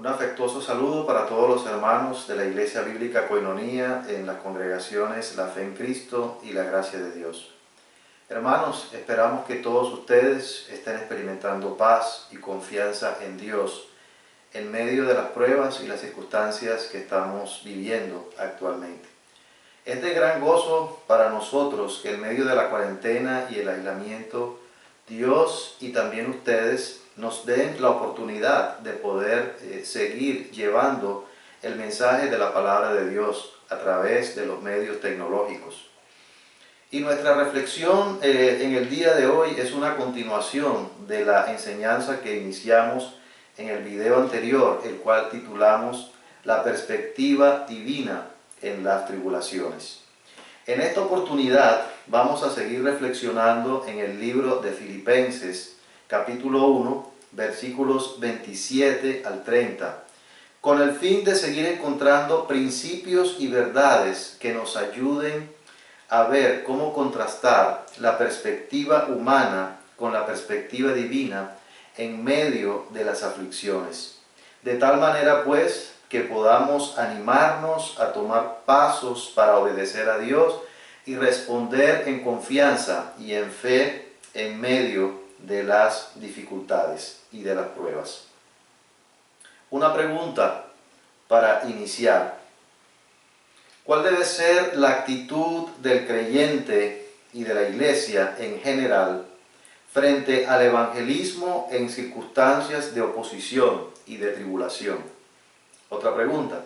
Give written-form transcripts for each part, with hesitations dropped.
Un afectuoso saludo para todos los hermanos de la Iglesia Bíblica Koinonía en las congregaciones La Fe en Cristo y la Gracia de Dios. Hermanos, esperamos que todos ustedes estén experimentando paz y confianza en Dios en medio de las pruebas y las circunstancias que estamos viviendo actualmente. Es de gran gozo para nosotros que en medio de la cuarentena y el aislamiento, Dios y también ustedes nos den la oportunidad de poder seguir llevando el mensaje de la palabra de Dios a través de los medios tecnológicos. Y nuestra reflexión en el día de hoy es una continuación de la enseñanza que iniciamos en el video anterior, el cual titulamos La perspectiva divina en las tribulaciones. En esta oportunidad vamos a seguir reflexionando en el libro de Filipenses, capítulo 1, versículos 27 al 30, con el fin de seguir encontrando principios y verdades que nos ayuden a ver cómo contrastar la perspectiva humana con la perspectiva divina en medio de las aflicciones. De tal manera, pues, que podamos animarnos a tomar pasos para obedecer a Dios y responder en confianza y en fe en medio de las dificultades y de las pruebas. Una pregunta para iniciar. ¿Cuál debe ser la actitud del creyente y de la iglesia en general frente al evangelismo en circunstancias de oposición y de tribulación? Otra pregunta.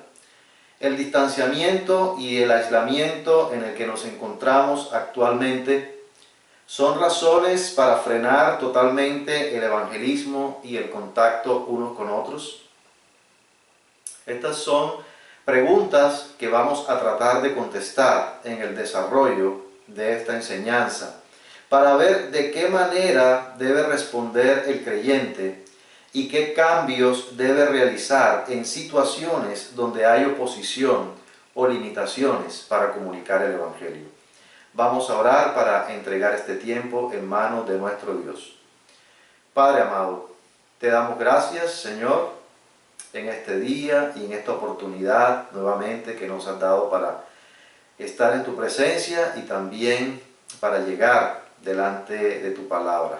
¿El distanciamiento y el aislamiento en el que nos encontramos actualmente son razones para frenar totalmente el evangelismo y el contacto unos con otros? Estas son preguntas que vamos a tratar de contestar en el desarrollo de esta enseñanza, para ver de qué manera debe responder el creyente y qué cambios debe realizar en situaciones donde hay oposición o limitaciones para comunicar el Evangelio. Vamos a orar para entregar este tiempo en manos de nuestro Dios. Padre amado, te damos gracias, Señor, en este día y en esta oportunidad nuevamente que nos has dado para estar en tu presencia y también para llegar delante de tu palabra.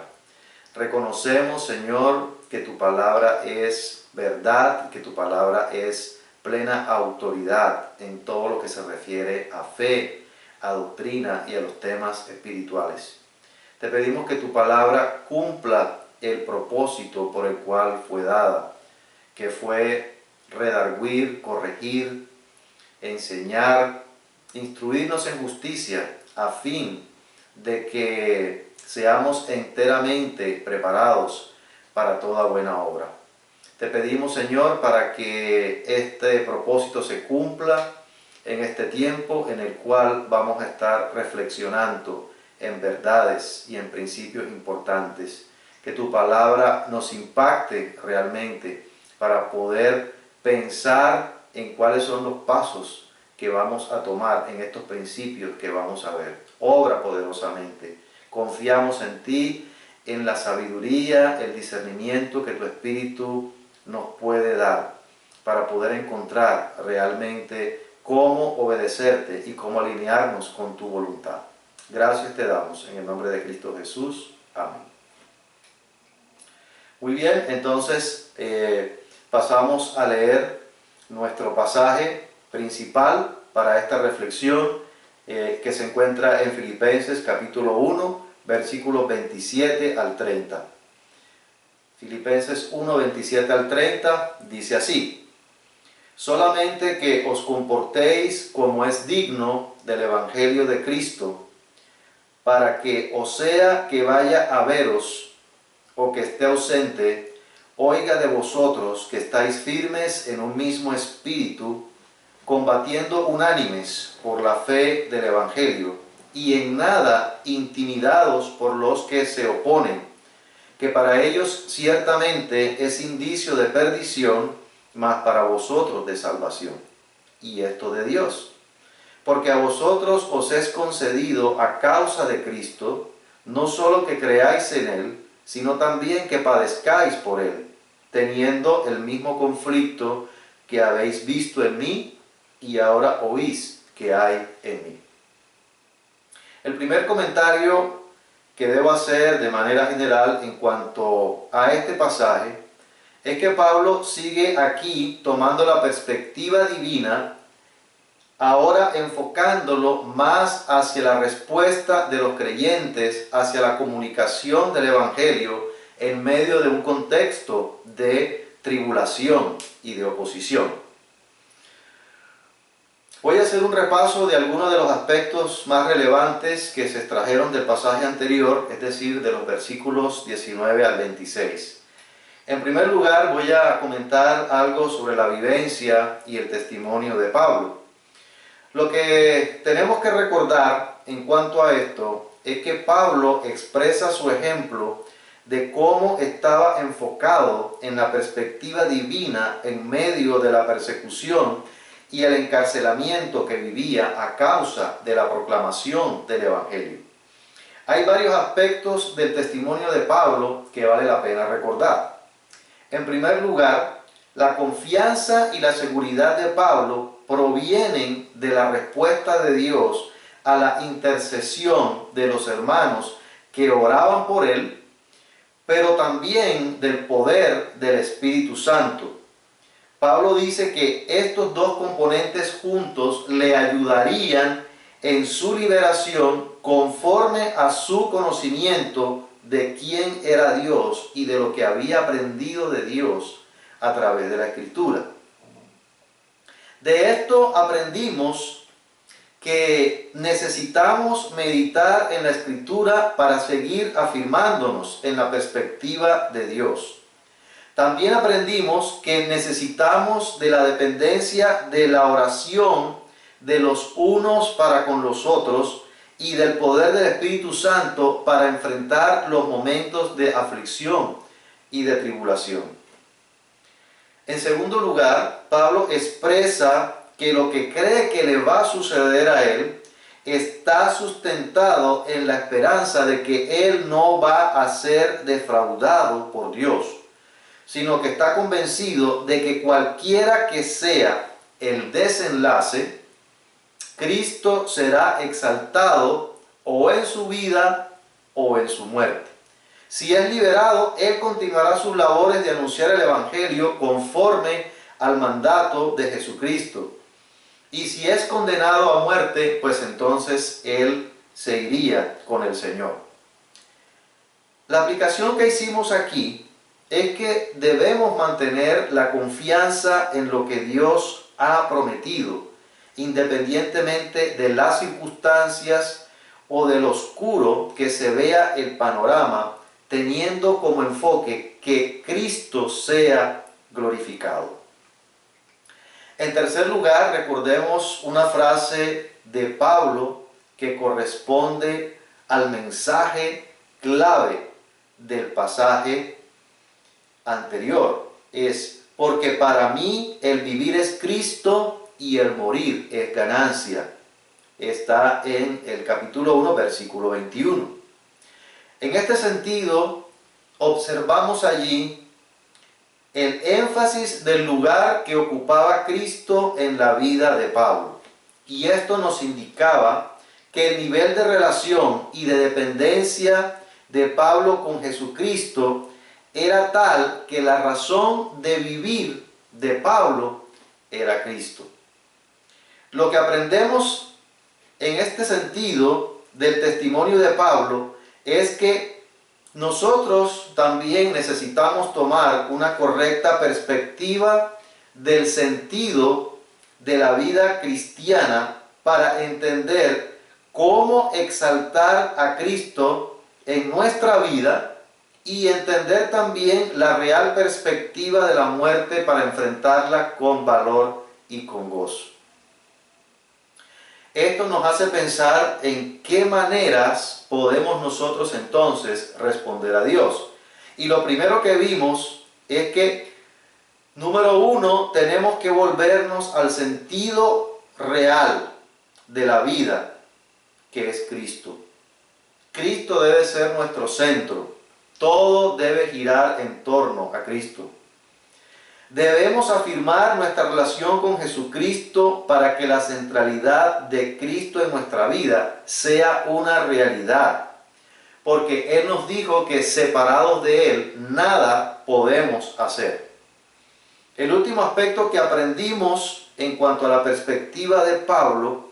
Reconocemos, Señor, que tu palabra es verdad, que tu palabra es plena autoridad en todo lo que se refiere a fe, a doctrina y a los temas espirituales. Te pedimos que tu palabra cumpla el propósito por el cual fue dada, que fue redarguir, corregir, enseñar, instruirnos en justicia, a fin de que seamos enteramente preparados para toda buena obra. Te pedimos, Señor, para que este propósito se cumpla en este tiempo en el cual vamos a estar reflexionando en verdades y en principios importantes. Que tu palabra nos impacte realmente para poder pensar en cuáles son los pasos que vamos a tomar en estos principios que vamos a ver. Obra poderosamente. Confiamos en ti, en la sabiduría, el discernimiento que tu Espíritu nos puede dar para poder encontrar realmente cómo obedecerte y cómo alinearnos con tu voluntad. Gracias te damos en el nombre de Cristo Jesús. Amén. Muy bien, entonces pasamos a leer nuestro pasaje principal para esta reflexión que se encuentra en Filipenses capítulo 1, versículos 27 al 30. Filipenses 1, 27 al 30 dice así: solamente que os comportéis como es digno del Evangelio de Cristo, para que, o sea que vaya a veros o que esté ausente, oiga de vosotros que estáis firmes en un mismo espíritu, combatiendo unánimes por la fe del Evangelio, y en nada intimidados por los que se oponen, que para ellos ciertamente es indicio de perdición, mas para vosotros de salvación. Y esto de Dios, porque a vosotros os es concedido a causa de Cristo, no solo que creáis en Él, sino también que padezcáis por Él, teniendo el mismo conflicto que habéis visto en mí y ahora oís que hay en mí. El primer comentario que debo hacer de manera general en cuanto a este pasaje es que Pablo sigue aquí tomando la perspectiva divina, ahora enfocándolo más hacia la respuesta de los creyentes, hacia la comunicación del Evangelio en medio de un contexto de tribulación y de oposición. Voy a hacer un repaso de algunos de los aspectos más relevantes que se extrajeron del pasaje anterior, es decir, de los versículos 19 al 26. En primer lugar, voy a comentar algo sobre la vivencia y el testimonio de Pablo. Lo que tenemos que recordar en cuanto a esto es que Pablo expresa su ejemplo de cómo estaba enfocado en la perspectiva divina en medio de la persecución y el encarcelamiento que vivía a causa de la proclamación del Evangelio. Hay varios aspectos del testimonio de Pablo que vale la pena recordar. En primer lugar, la confianza y la seguridad de Pablo provienen de la respuesta de Dios a la intercesión de los hermanos que oraban por él, pero también del poder del Espíritu Santo. Pablo dice que estos dos componentes juntos le ayudarían en su liberación conforme a su conocimiento de quién era Dios y de lo que había aprendido de Dios a través de la Escritura. De esto aprendimos que necesitamos meditar en la Escritura para seguir afirmándonos en la perspectiva de Dios. También aprendimos que necesitamos de la dependencia de la oración de los unos para con los otros y del poder del Espíritu Santo para enfrentar los momentos de aflicción y de tribulación. En segundo lugar, Pablo expresa que lo que cree que le va a suceder a él está sustentado en la esperanza de que él no va a ser defraudado por Dios, sino que está convencido de que cualquiera que sea el desenlace, Cristo será exaltado o en su vida o en su muerte. Si es liberado, él continuará sus labores de anunciar el Evangelio conforme al mandato de Jesucristo. Y si es condenado a muerte, pues entonces él se iría con el Señor. La aplicación que hicimos aquí es que debemos mantener la confianza en lo que Dios ha prometido, independientemente de las circunstancias o de lo oscuro que se vea el panorama, teniendo como enfoque que Cristo sea glorificado. En tercer lugar, recordemos una frase de Pablo que corresponde al mensaje clave del pasaje anterior. Es: porque para mí el vivir es Cristo y el morir es ganancia. Está en el capítulo 1, versículo 21. En este sentido, observamos allí el énfasis del lugar que ocupaba Cristo en la vida de Pablo. Y esto nos indicaba que el nivel de relación y de dependencia de Pablo con Jesucristo era tal que la razón de vivir de Pablo era Cristo. Lo que aprendemos en este sentido del testimonio de Pablo es que nosotros también necesitamos tomar una correcta perspectiva del sentido de la vida cristiana para entender cómo exaltar a Cristo en nuestra vida y entender también la real perspectiva de la muerte para enfrentarla con valor y con gozo. Esto nos hace pensar en qué maneras podemos nosotros entonces responder a Dios. Y lo primero que vimos es que, número uno, tenemos que volvernos al sentido real de la vida, que es Cristo. Cristo debe ser nuestro centro. Todo debe girar en torno a Cristo. Debemos afirmar nuestra relación con Jesucristo para que la centralidad de Cristo en nuestra vida sea una realidad. Porque Él nos dijo que separados de Él, nada podemos hacer. El último aspecto que aprendimos en cuanto a la perspectiva de Pablo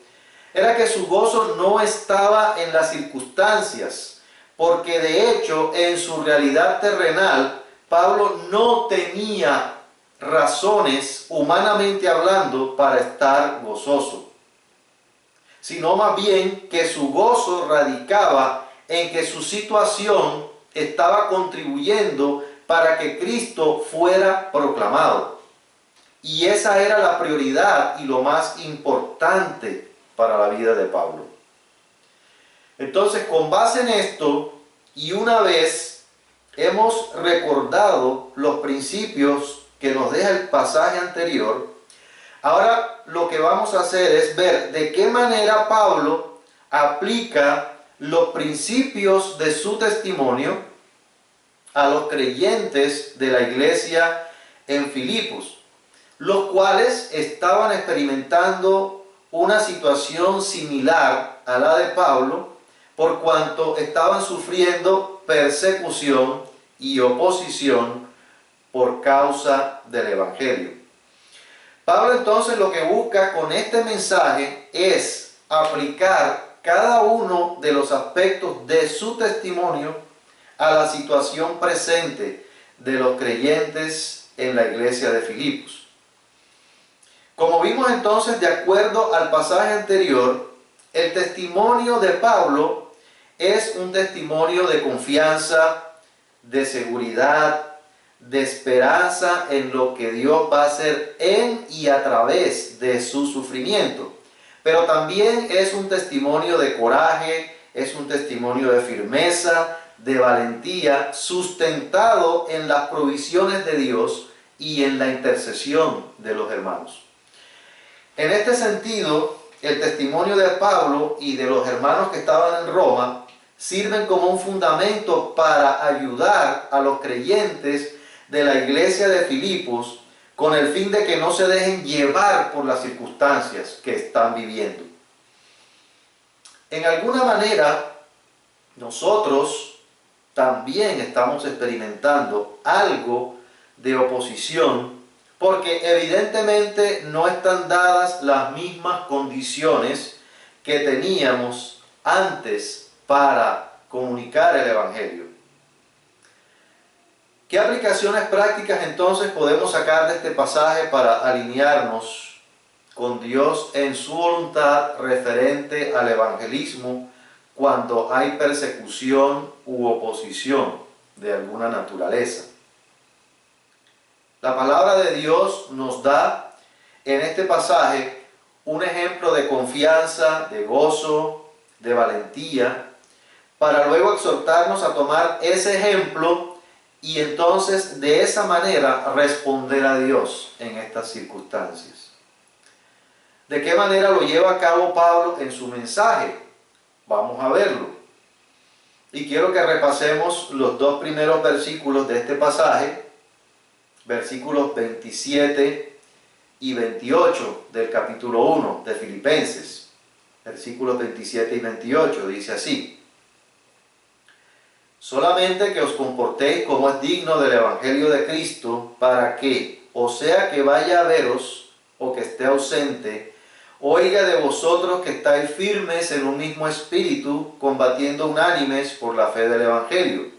era que su gozo no estaba en las circunstancias, porque de hecho en su realidad terrenal, Pablo no tenía razones, humanamente hablando, para estar gozoso, sino más bien que su gozo radicaba en que su situación estaba contribuyendo para que Cristo fuera proclamado. Y esa era la prioridad y lo más importante para la vida de Pablo. Entonces, con base en esto, y una vez hemos recordado los principios que nos deja el pasaje anterior, ahora lo que vamos a hacer es ver de qué manera Pablo aplica los principios de su testimonio a los creyentes de la iglesia en Filipos, los cuales estaban experimentando una situación similar a la de Pablo, por cuanto estaban sufriendo persecución y oposición por causa del Evangelio. Pablo entonces lo que busca con este mensaje es aplicar cada uno de los aspectos de su testimonio a la situación presente de los creyentes en la iglesia de Filipos. Como vimos entonces, de acuerdo al pasaje anterior, el testimonio de Pablo es un testimonio de confianza, de seguridad, de esperanza en lo que Dios va a hacer en y a través de su sufrimiento. Pero también es un testimonio de coraje, es un testimonio de firmeza, de valentía, sustentado en las provisiones de Dios y en la intercesión de los hermanos. En este sentido, el testimonio de Pablo y de los hermanos que estaban en Roma sirven como un fundamento para ayudar a los creyentes de la iglesia de Filipos con el fin de que no se dejen llevar por las circunstancias que están viviendo. En alguna manera, nosotros también estamos experimentando algo de oposición, porque evidentemente no están dadas las mismas condiciones que teníamos antes para comunicar el Evangelio. ¿Qué aplicaciones prácticas entonces podemos sacar de este pasaje para alinearnos con Dios en su voluntad referente al evangelismo cuando hay persecución u oposición de alguna naturaleza? La palabra de Dios nos da en este pasaje un ejemplo de confianza, de gozo, de valentía, para luego exhortarnos a tomar ese ejemplo y entonces de esa manera responder a Dios en estas circunstancias. ¿De qué manera lo lleva a cabo Pablo en su mensaje? Vamos a verlo. Y quiero que repasemos los dos primeros versículos de este pasaje, versículos 27 y 28 del capítulo 1 de Filipenses. Versículos 27 y 28 dice así: solamente que os comportéis como es digno del Evangelio de Cristo, para que, o sea que vaya a veros, o que esté ausente, oiga de vosotros que estáis firmes en un mismo espíritu, combatiendo unánimes por la fe del Evangelio,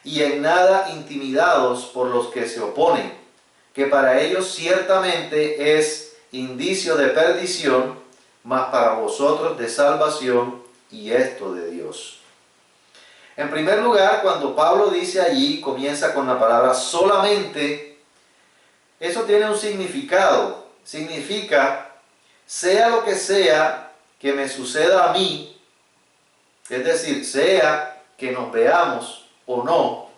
y en nada intimidados por los que se oponen, que para ellos ciertamente es indicio de perdición, mas para vosotros de salvación, y esto de Dios. En primer lugar, cuando Pablo dice allí, comienza con la palabra solamente, eso tiene un significado. Significa, sea lo que sea que me suceda a mí, es decir, sea que nos veamos o no,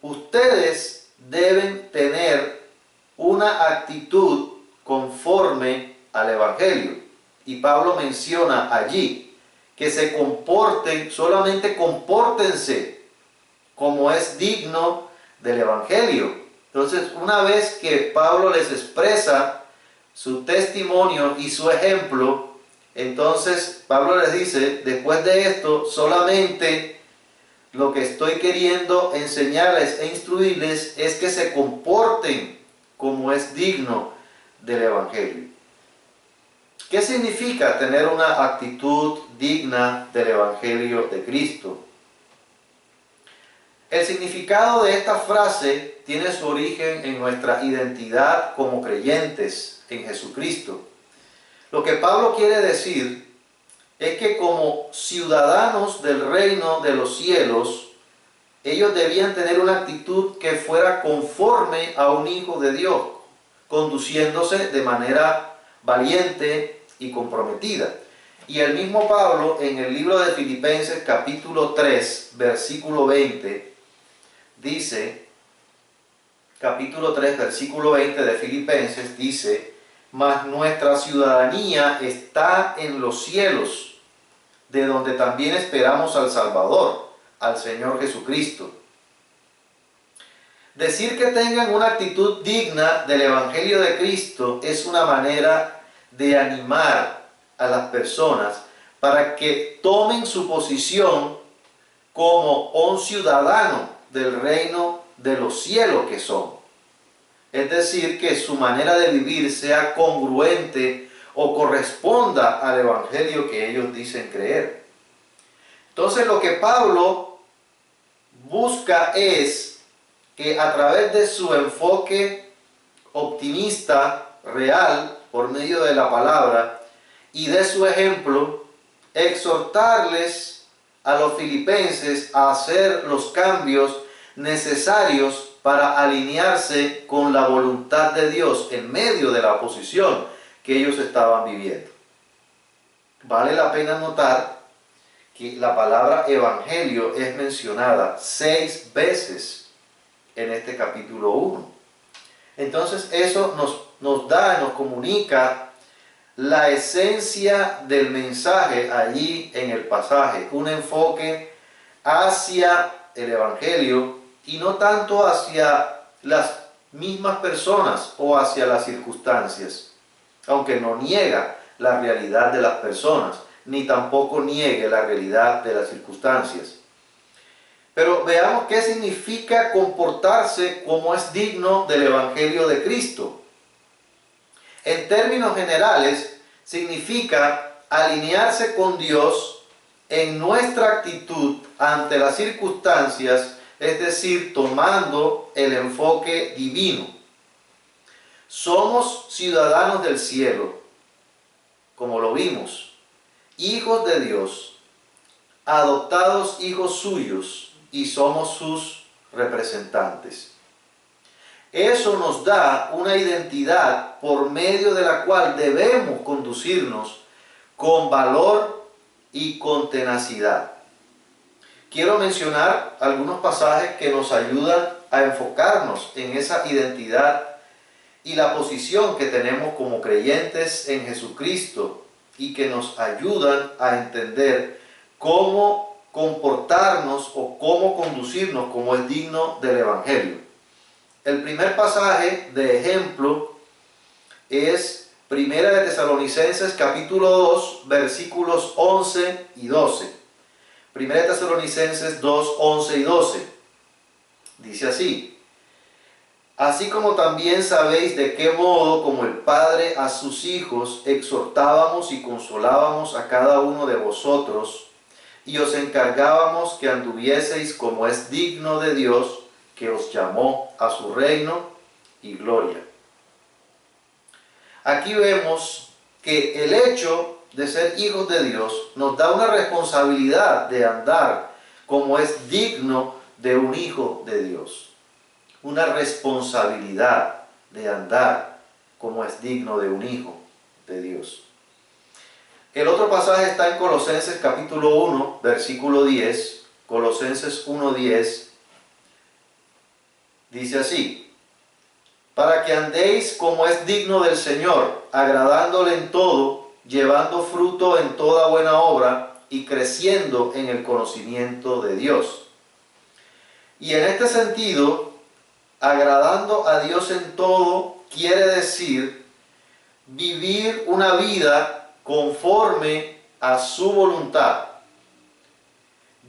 ustedes deben tener una actitud conforme al Evangelio. Y Pablo menciona allí que se comporten, solamente compórtense como es digno del Evangelio. Entonces, una vez que Pablo les expresa su testimonio y su ejemplo, entonces Pablo les dice, después de esto, solamente lo que estoy queriendo enseñarles e instruirles es que se comporten como es digno del Evangelio. ¿Qué significa tener una actitud digna del Evangelio de Cristo? El significado de esta frase tiene su origen en nuestra identidad como creyentes en Jesucristo. Lo que Pablo quiere decir es que como ciudadanos del reino de los cielos, ellos debían tener una actitud que fuera conforme a un hijo de Dios, conduciéndose de manera valiente y comprometida. Y el mismo Pablo en el libro de Filipenses capítulo 3, versículo 20, dice, capítulo 3, versículo 20 de Filipenses, dice, mas nuestra ciudadanía está en los cielos, de donde también esperamos al Salvador, al Señor Jesucristo. Decir que tengan una actitud digna del Evangelio de Cristo es una manera de animar a las personas para que tomen su posición como un ciudadano del reino de los cielos que son. Es decir, que su manera de vivir sea congruente o corresponda al Evangelio que ellos dicen creer. Entonces lo que Pablo busca es que a través de su enfoque optimista, real, por medio de la palabra y de su ejemplo, exhortarles a los filipenses a hacer los cambios necesarios para alinearse con la voluntad de Dios en medio de la oposición que ellos estaban viviendo. Vale la pena notar que la palabra evangelio es mencionada 6 veces en este capítulo 1. Entonces eso nos comunica la esencia del mensaje allí en el pasaje, un enfoque hacia el evangelio y no tanto hacia las mismas personas o hacia las circunstancias, aunque no niega la realidad de las personas, ni tampoco niegue la realidad de las circunstancias. Pero veamos qué significa comportarse como es digno del Evangelio de Cristo. En términos generales, significa alinearse con Dios en nuestra actitud ante las circunstancias, es decir, tomando el enfoque divino. Somos ciudadanos del cielo, como lo vimos, hijos de Dios, adoptados hijos suyos, y somos sus representantes. Eso nos da una identidad por medio de la cual debemos conducirnos con valor y con tenacidad. Quiero mencionar algunos pasajes que nos ayudan a enfocarnos en esa identidad y la posición que tenemos como creyentes en Jesucristo y que nos ayudan a entender cómo comportarnos o cómo conducirnos como es digno del Evangelio. El primer pasaje de ejemplo es Primera de Tesalonicenses capítulo 2 versículos 11 y 12. Primera de Tesalonicenses 2, 11 y 12. Dice así: así como también sabéis de qué modo como el Padre a sus hijos exhortábamos y consolábamos a cada uno de vosotros, y os encargábamos que anduvieseis como es digno de Dios, que os llamó a su reino y gloria. Aquí vemos que el hecho de ser hijos de Dios nos da una responsabilidad de andar como es digno de un hijo de Dios. Una responsabilidad de andar como es digno de un hijo de Dios. El otro pasaje está en Colosenses capítulo 1, versículo 10. Colosenses 1:10. Dice así: para que andéis como es digno del Señor, agradándole en todo, llevando fruto en toda buena obra y creciendo en el conocimiento de Dios. Y en este sentido, agradando a Dios en todo quiere decir vivir una vida conforme a su voluntad,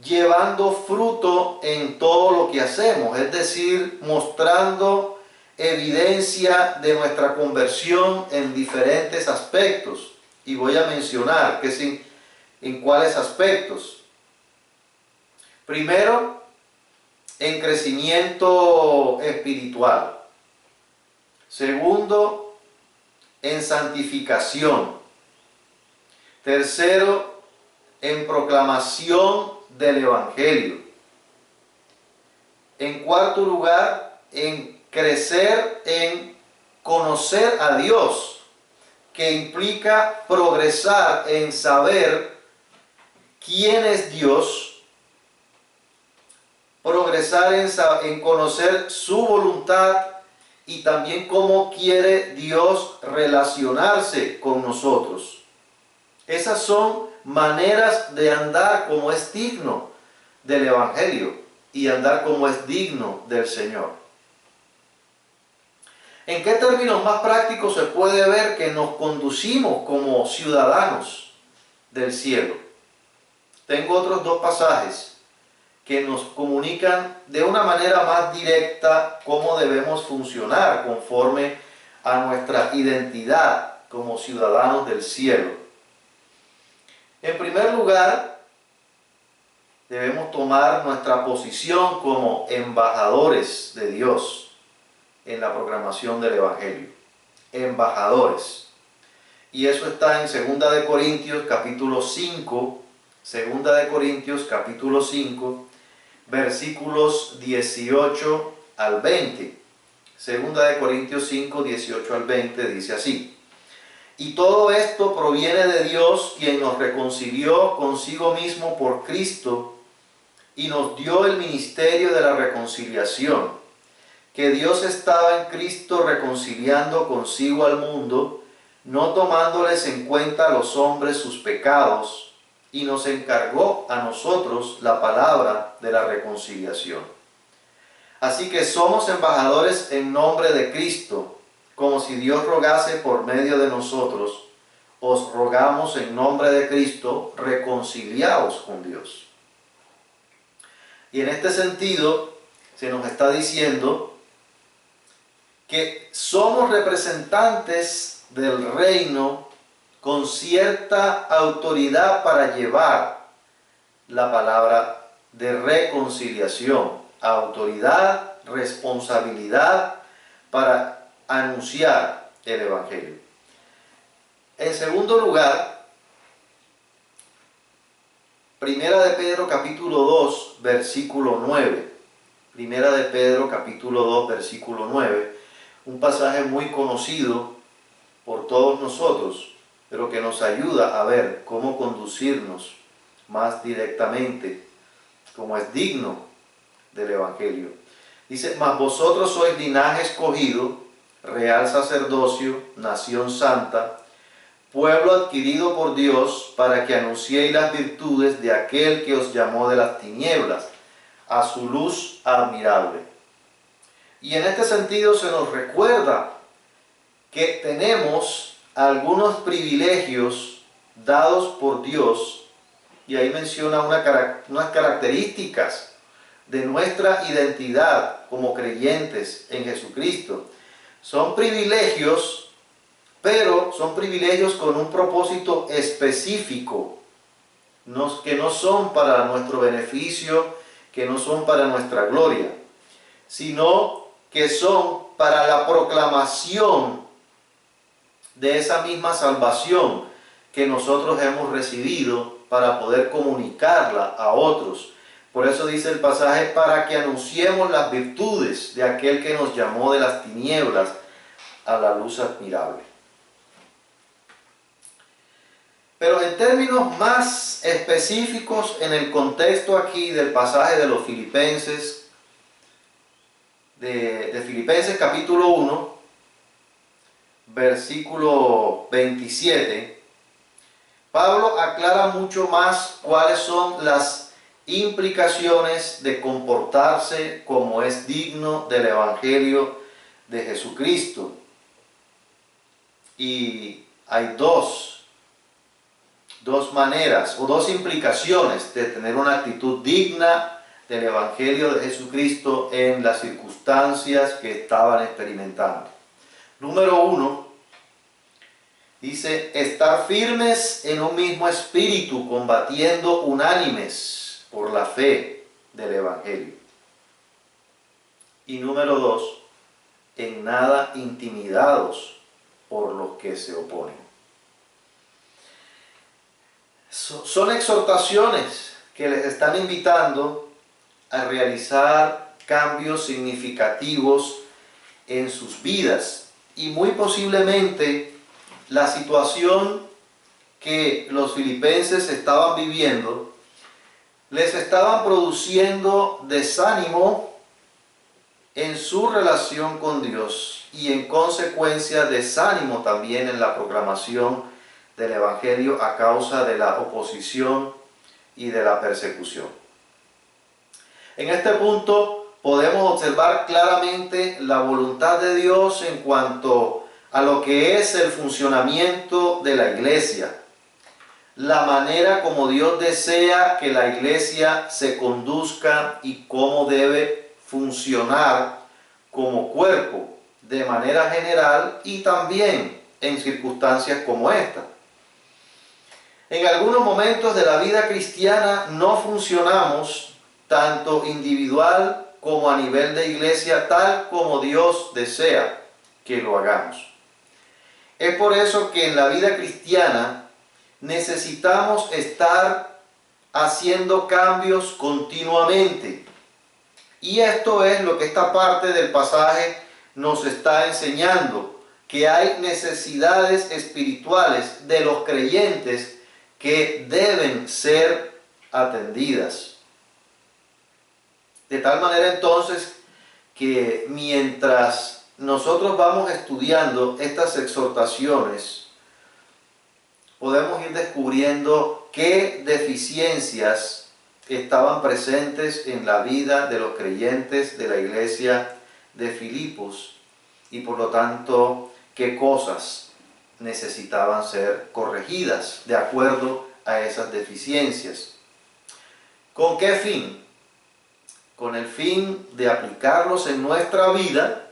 llevando fruto en todo lo que hacemos, es decir, mostrando evidencia de nuestra conversión en diferentes aspectos. Y voy a mencionar en cuáles aspectos. Primero, en crecimiento espiritual. Segundo, en santificación. Tercero, en proclamación del Evangelio. En cuarto lugar, en crecer en conocer a Dios, que implica progresar en saber quién es Dios, progresar en conocer su voluntad y también cómo quiere Dios relacionarse con nosotros. Esas son maneras de andar como es digno del Evangelio y andar como es digno del Señor. ¿En qué términos más prácticos se puede ver que nos conducimos como ciudadanos del cielo? Tengo otros dos pasajes que nos comunican de una manera más directa cómo debemos funcionar conforme a nuestra identidad como ciudadanos del cielo. En primer lugar, debemos tomar nuestra posición como embajadores de Dios en la proclamación del Evangelio. Embajadores. Y eso está en 2 de Corintios capítulo 5, 2 de Corintios capítulo 5, versículos 18 al 20. 2 de Corintios 5, 18 al 20 dice así: y todo esto proviene de Dios, quien nos reconcilió consigo mismo por Cristo y nos dio el ministerio de la reconciliación, que Dios estaba en Cristo reconciliando consigo al mundo, no tomándoles en cuenta a los hombres sus pecados, y nos encargó a nosotros la palabra de la reconciliación. Así que somos embajadores en nombre de Cristo, como si Dios rogase por medio de nosotros. Os rogamos en nombre de Cristo, reconciliaos con Dios. Y en este sentido se nos está diciendo que somos representantes del reino con cierta autoridad para llevar la palabra de reconciliación, autoridad, responsabilidad para anunciar el Evangelio. En segundo lugar, Primera de Pedro capítulo 2, versículo 9. Primera de Pedro capítulo 2, versículo 9. Un pasaje muy conocido por todos nosotros, pero que nos ayuda a ver cómo conducirnos más directamente, como es digno del Evangelio. Dice: mas vosotros sois linaje escogido, real sacerdocio, nación santa, pueblo adquirido por Dios, para que anunciéis las virtudes de aquel que os llamó de las tinieblas a su luz admirable. Y en este sentido se nos recuerda que tenemos algunos privilegios dados por Dios, y ahí menciona unas características de nuestra identidad como creyentes en Jesucristo. Son privilegios, pero son privilegios con un propósito específico, que no son para nuestro beneficio, que no son para nuestra gloria, sino que son para la proclamación de esa misma salvación que nosotros hemos recibido, para poder comunicarla a otros. Por eso dice el pasaje: para que anunciemos las virtudes de aquel que nos llamó de las tinieblas a la luz admirable. Pero en términos más específicos, en el contexto aquí del pasaje de los Filipenses, de Filipenses capítulo 1, versículo 27, Pablo aclara mucho más cuáles son las implicaciones de comportarse como es digno del Evangelio de Jesucristo. Y hay dos maneras o dos implicaciones de tener una actitud digna del Evangelio de Jesucristo en las circunstancias que estaban experimentando. Número 1, dice, estar firmes en un mismo espíritu, combatiendo unánimes por la fe del Evangelio. Y número 2, en nada intimidados por los que se oponen. Son exhortaciones que les están invitando a realizar cambios significativos en sus vidas. Y muy posiblemente la situación que los filipenses estaban viviendo les estaban produciendo desánimo en su relación con Dios y en consecuencia desánimo también en la proclamación del Evangelio a causa de la oposición y de la persecución. En este punto podemos observar claramente la voluntad de Dios en cuanto a lo que es el funcionamiento de la iglesia, la manera como Dios desea que la iglesia se conduzca y cómo debe funcionar como cuerpo de manera general y también en circunstancias como esta. En algunos momentos de la vida cristiana no funcionamos tanto individual como a nivel de iglesia tal como Dios desea que lo hagamos. Es por eso que en la vida cristiana necesitamos estar haciendo cambios continuamente. Y esto es lo que esta parte del pasaje nos está enseñando, que hay necesidades espirituales de los creyentes que deben ser atendidas. De tal manera entonces que mientras nosotros vamos estudiando estas exhortaciones, podemos ir descubriendo qué deficiencias estaban presentes en la vida de los creyentes de la iglesia de Filipos y por lo tanto qué cosas necesitaban ser corregidas de acuerdo a esas deficiencias. ¿Con qué fin? Con el fin de aplicarlos en nuestra vida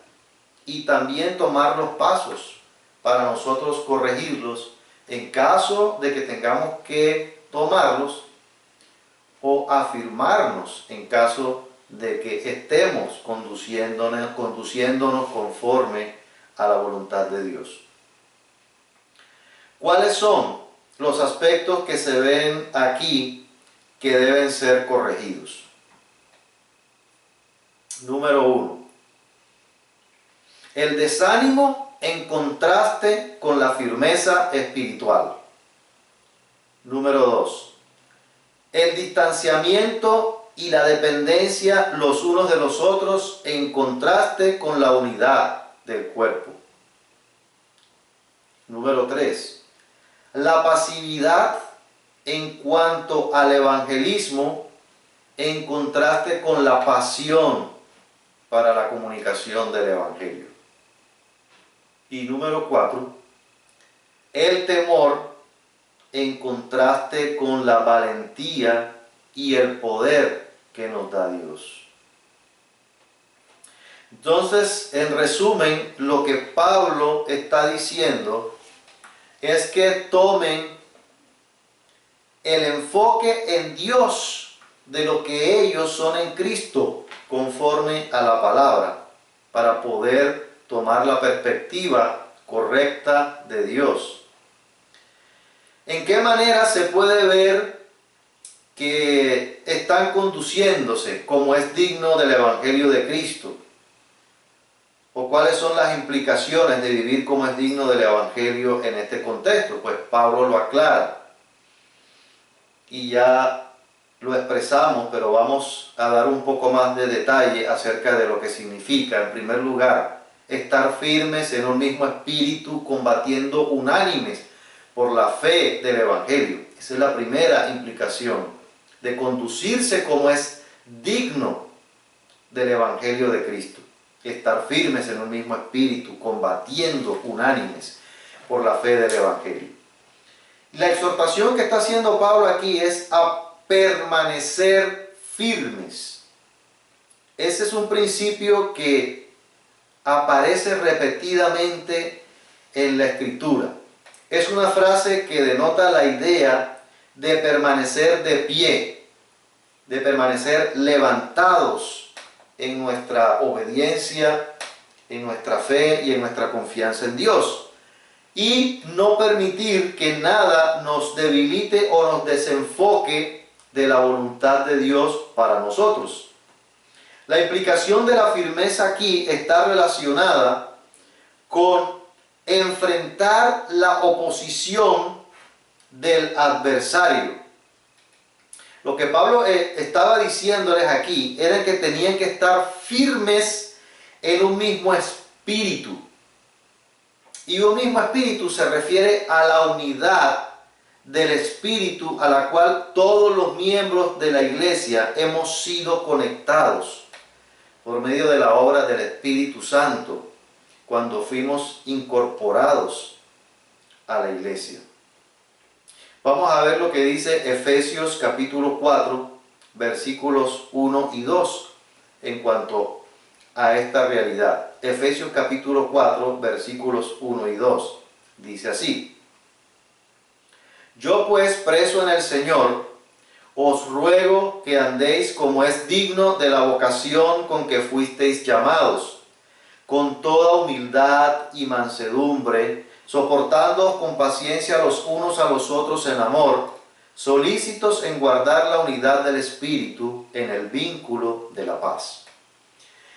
y también tomar los pasos para nosotros corregirlos en caso de que tengamos que tomarlos o afirmarnos en caso de que estemos conduciéndonos conforme a la voluntad de Dios. ¿Cuáles son los aspectos que se ven aquí que deben ser corregidos? Número 1. El desánimo en contraste con la firmeza espiritual. Número 2. El distanciamiento y la dependencia los unos de los otros en contraste con la unidad del cuerpo. Número 3. La pasividad en cuanto al evangelismo en contraste con la pasión para la comunicación del evangelio. Y número 4. El temor en contraste con la valentía y el poder que nos da Dios. Entonces, en resumen, lo que Pablo está diciendo es que tomen el enfoque en Dios de lo que ellos son en Cristo, conforme a la palabra, para poder tomar la perspectiva correcta de Dios. ¿En qué manera se puede ver que están conduciéndose como es digno del Evangelio de Cristo? ¿O cuáles son las implicaciones de vivir como es digno del Evangelio en este contexto? Pues Pablo lo aclara. Y ya lo expresamos, pero vamos a dar un poco más de detalle acerca de lo que significa. En primer lugar, estar firmes en un mismo espíritu, combatiendo unánimes por la fe del Evangelio. Esa es la primera implicación. de conducirse como es digno del Evangelio de Cristo. Estar firmes en un mismo espíritu, combatiendo unánimes por la fe del Evangelio. La exhortación que está haciendo Pablo aquí es a permanecer firmes. Ese es un principio que aparece repetidamente en la Escritura. Es una frase que denota la idea de permanecer de pie, de permanecer levantados en nuestra obediencia, en nuestra fe y en nuestra confianza en Dios. Y no permitir que nada nos debilite o nos desenfoque de la voluntad de Dios para nosotros. La implicación de la firmeza aquí está relacionada con enfrentar la oposición del adversario. Lo que Pablo estaba diciéndoles aquí era que tenían que estar firmes en un mismo espíritu. Y un mismo espíritu se refiere a la unidad del espíritu a la cual todos los miembros de la iglesia hemos sido conectados por medio de la obra del Espíritu Santo cuando fuimos incorporados a la iglesia. Vamos a ver lo que dice Efesios capítulo 4, versículos 1 y 2 en cuanto a esta realidad. Efesios capítulo 4, versículos 1 y 2. Dice así: Yo pues, preso en el Señor, os ruego que andéis como es digno de la vocación con que fuisteis llamados, con toda humildad y mansedumbre, soportándoos con paciencia los unos a los otros en amor, solícitos en guardar la unidad del Espíritu en el vínculo de la paz.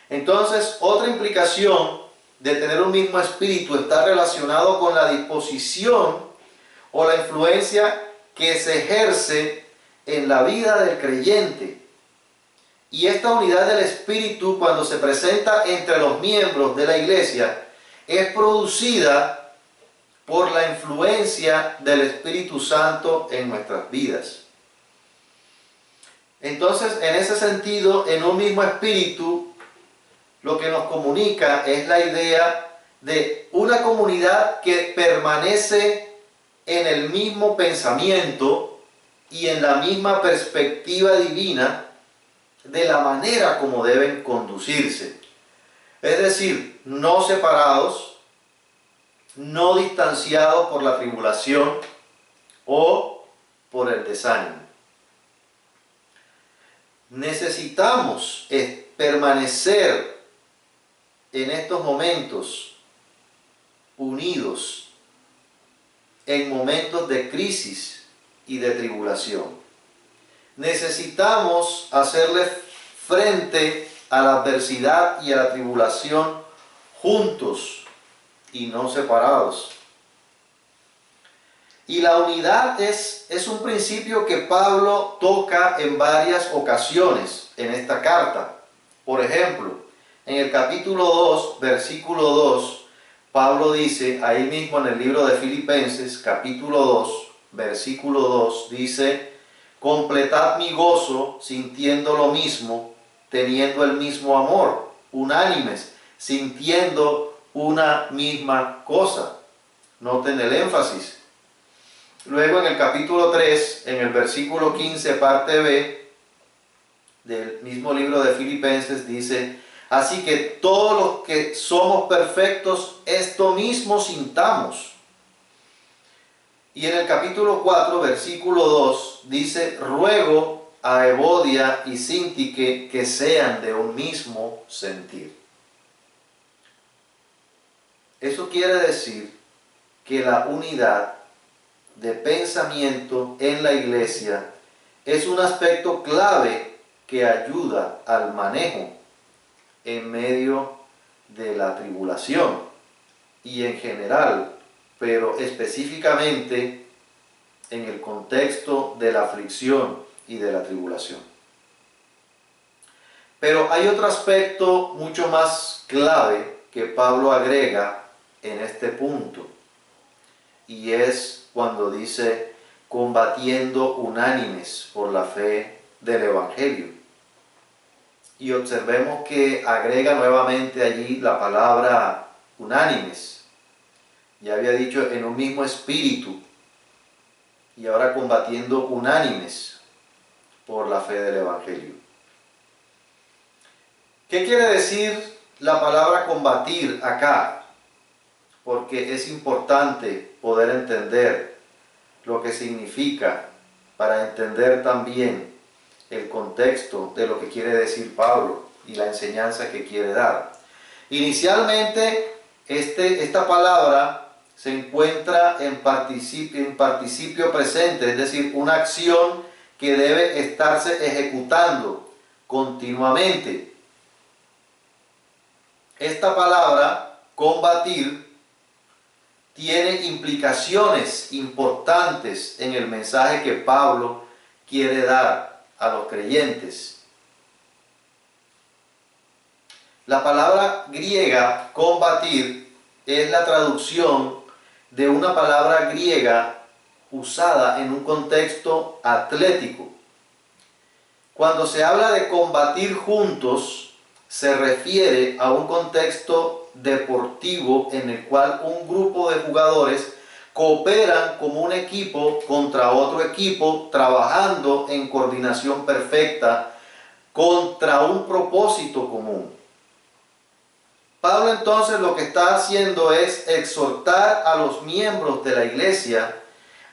Entonces, otra implicación de tener un mismo espíritu está relacionado con la disposición o la influencia que se ejerce en la vida del creyente. Y esta unidad del espíritu, cuando se presenta entre los miembros de la iglesia, es producida por la influencia del Espíritu Santo en nuestras vidas. Entonces, en ese sentido, en un mismo espíritu, lo que nos comunica es la idea de una comunidad que permanece en el mismo pensamiento y en la misma perspectiva divina de la manera como deben conducirse. Es decir, no separados, no distanciados por la tribulación o por el desánimo. Necesitamos permanecer en estos momentos unidos en momentos de crisis y de tribulación. Necesitamos hacerle frente a la adversidad y a la tribulación juntos y no separados. Y la unidad es un principio que Pablo toca en varias ocasiones en esta carta. Por ejemplo, en el capítulo 2, versículo 2, Pablo dice, ahí mismo en el libro de Filipenses, capítulo 2, versículo 2, dice: completad mi gozo sintiendo lo mismo, teniendo el mismo amor, unánimes, sintiendo una misma cosa. Noten el énfasis. Luego en el capítulo 3, en el versículo 15, parte B, del mismo libro de Filipenses, dice: así que todos los que somos perfectos, esto mismo sintamos. Y en el capítulo 4, versículo 2, dice: ruego a Evodia y Síntique que sean de un mismo sentir. Eso quiere decir que la unidad de pensamiento en la iglesia es un aspecto clave que ayuda al manejo en medio de la tribulación y en general, pero específicamente en el contexto de la aflicción y de la tribulación. Pero hay otro aspecto mucho más clave que Pablo agrega en este punto, y es cuando dice: combatiendo unánimes por la fe del Evangelio. Y observemos que agrega nuevamente allí la palabra unánimes. Ya había dicho en un mismo espíritu, y ahora combatiendo unánimes por la fe del Evangelio. ¿Qué quiere decir la palabra combatir acá? Porque es importante poder entender lo que significa para entender también el contexto de lo que quiere decir Pablo y la enseñanza que quiere dar. Inicialmente, esta palabra se encuentra en participio presente, es decir, una acción que debe estarse ejecutando continuamente. Esta palabra, combatir, tiene implicaciones importantes en el mensaje que Pablo quiere dar a los creyentes. La palabra griega, combatir, es la traducción de una palabra griega usada en un contexto atlético. Cuando se habla de combatir juntos, se refiere a un contexto deportivo en el cual un grupo de jugadores cooperan como un equipo contra otro equipo, trabajando en coordinación perfecta contra un propósito común. Pablo entonces lo que está haciendo es exhortar a los miembros de la iglesia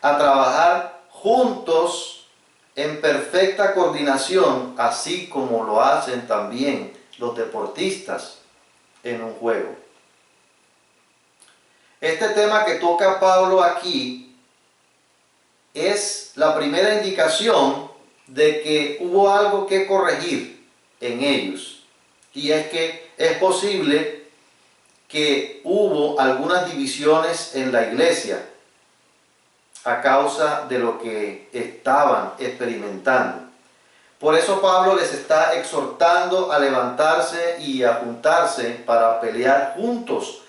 a trabajar juntos en perfecta coordinación, así como lo hacen también los deportistas en un juego. Este tema que toca Pablo aquí es la primera indicación de que hubo algo que corregir en ellos, y es que es posible que hubo algunas divisiones en la iglesia a causa de lo que estaban experimentando. Por eso Pablo les está exhortando a levantarse y a juntarse para pelear juntos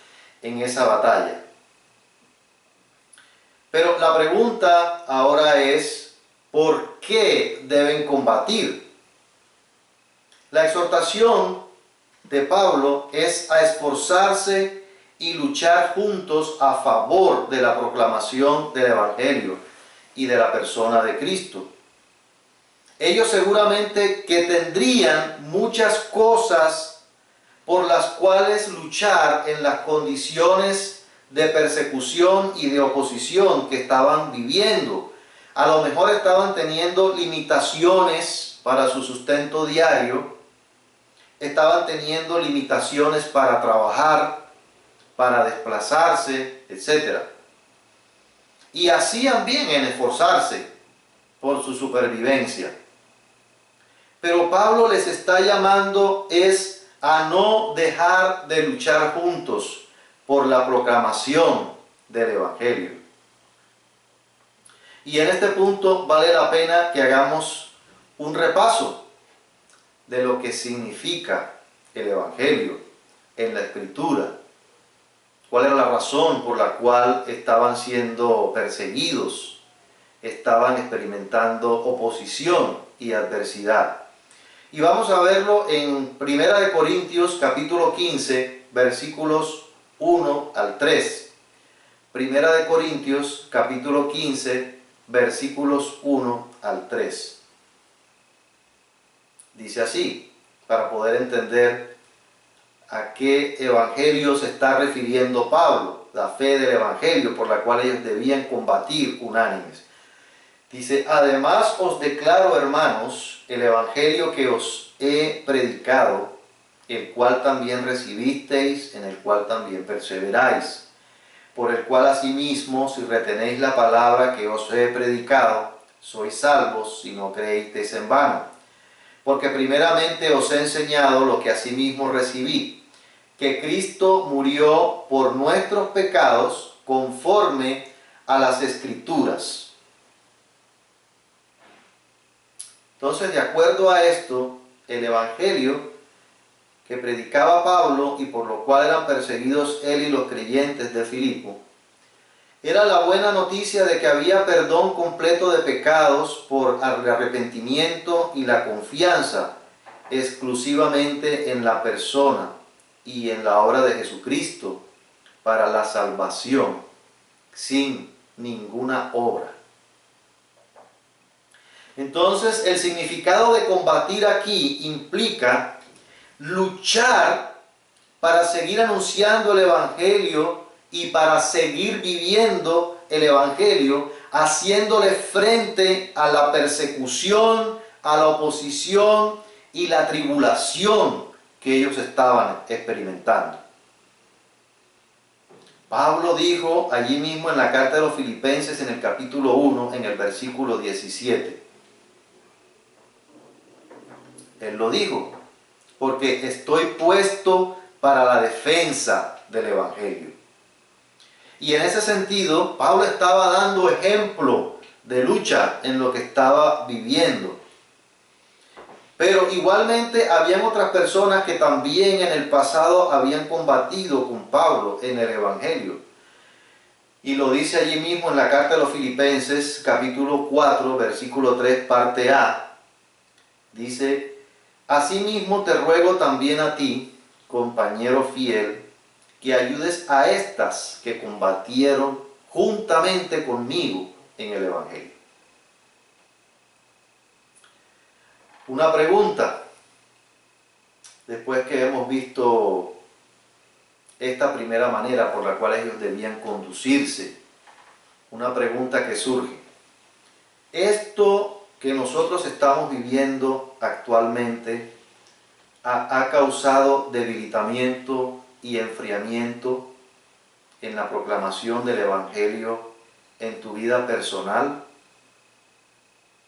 en esa batalla. Pero la pregunta ahora es, ¿por qué deben combatir? La exhortación de Pablo es a esforzarse y luchar juntos a favor de la proclamación del Evangelio y de la persona de Cristo. Ellos seguramente que tendrían muchas cosas por las cuales luchar en las condiciones de persecución y de oposición que estaban viviendo. A lo mejor estaban teniendo limitaciones para su sustento diario, estaban teniendo limitaciones para trabajar, para desplazarse, etc. Y hacían bien en esforzarse por su supervivencia. Pero Pablo les está llamando es a no dejar de luchar juntos por la proclamación del Evangelio. Y en este punto vale la pena que hagamos un repaso de lo que significa el Evangelio en la Escritura. ¿Cuál era la razón por la cual estaban siendo perseguidos? Estaban experimentando oposición y adversidad. Y vamos a verlo en 1 Corintios capítulo 15, versículos 1 al 3. 1 Corintios capítulo 15, versículos 1 al 3. Dice así, para poder entender a qué evangelio se está refiriendo Pablo, la fe del evangelio por la cual ellos debían combatir unánimes. Dice, además os declaro, hermanos, el evangelio que os he predicado, el cual también recibisteis, en el cual también perseveráis, por el cual asimismo, si retenéis la palabra que os he predicado, sois salvos si no creísteis en vano. Porque primeramente os he enseñado lo que asimismo recibí, que Cristo murió por nuestros pecados conforme a las Escrituras. Entonces, de acuerdo a esto, el evangelio que predicaba Pablo y por lo cual eran perseguidos él y los creyentes de Filipo, Era la buena noticia de que había perdón completo de pecados por el arrepentimiento y la confianza exclusivamente en la persona y en la obra de Jesucristo para la salvación, sin ninguna obra. Entonces, el significado de combatir aquí implica luchar para seguir anunciando el Evangelio y para seguir viviendo el Evangelio, haciéndole frente a la persecución, a la oposición y la tribulación que ellos estaban experimentando. Pablo dijo allí mismo en la carta de los Filipenses, en el capítulo 1, en el versículo 17. Él lo dijo, porque estoy puesto para la defensa del Evangelio. Y en ese sentido, Pablo estaba dando ejemplo de lucha en lo que estaba viviendo. Pero igualmente habían otras personas que también en el pasado habían combatido con Pablo en el Evangelio. Y lo dice allí mismo en la carta de los Filipenses, capítulo 4, versículo 3, parte A. Dice: asimismo te ruego también a ti, compañero fiel, que ayudes a estas que combatieron juntamente conmigo en el Evangelio. Una pregunta, después que hemos visto esta primera manera por la cual ellos debían conducirse, una pregunta que surge. ¿Esto que nosotros estamos viviendo actualmente ha causado debilitamiento y enfriamiento en la proclamación del Evangelio en tu vida personal?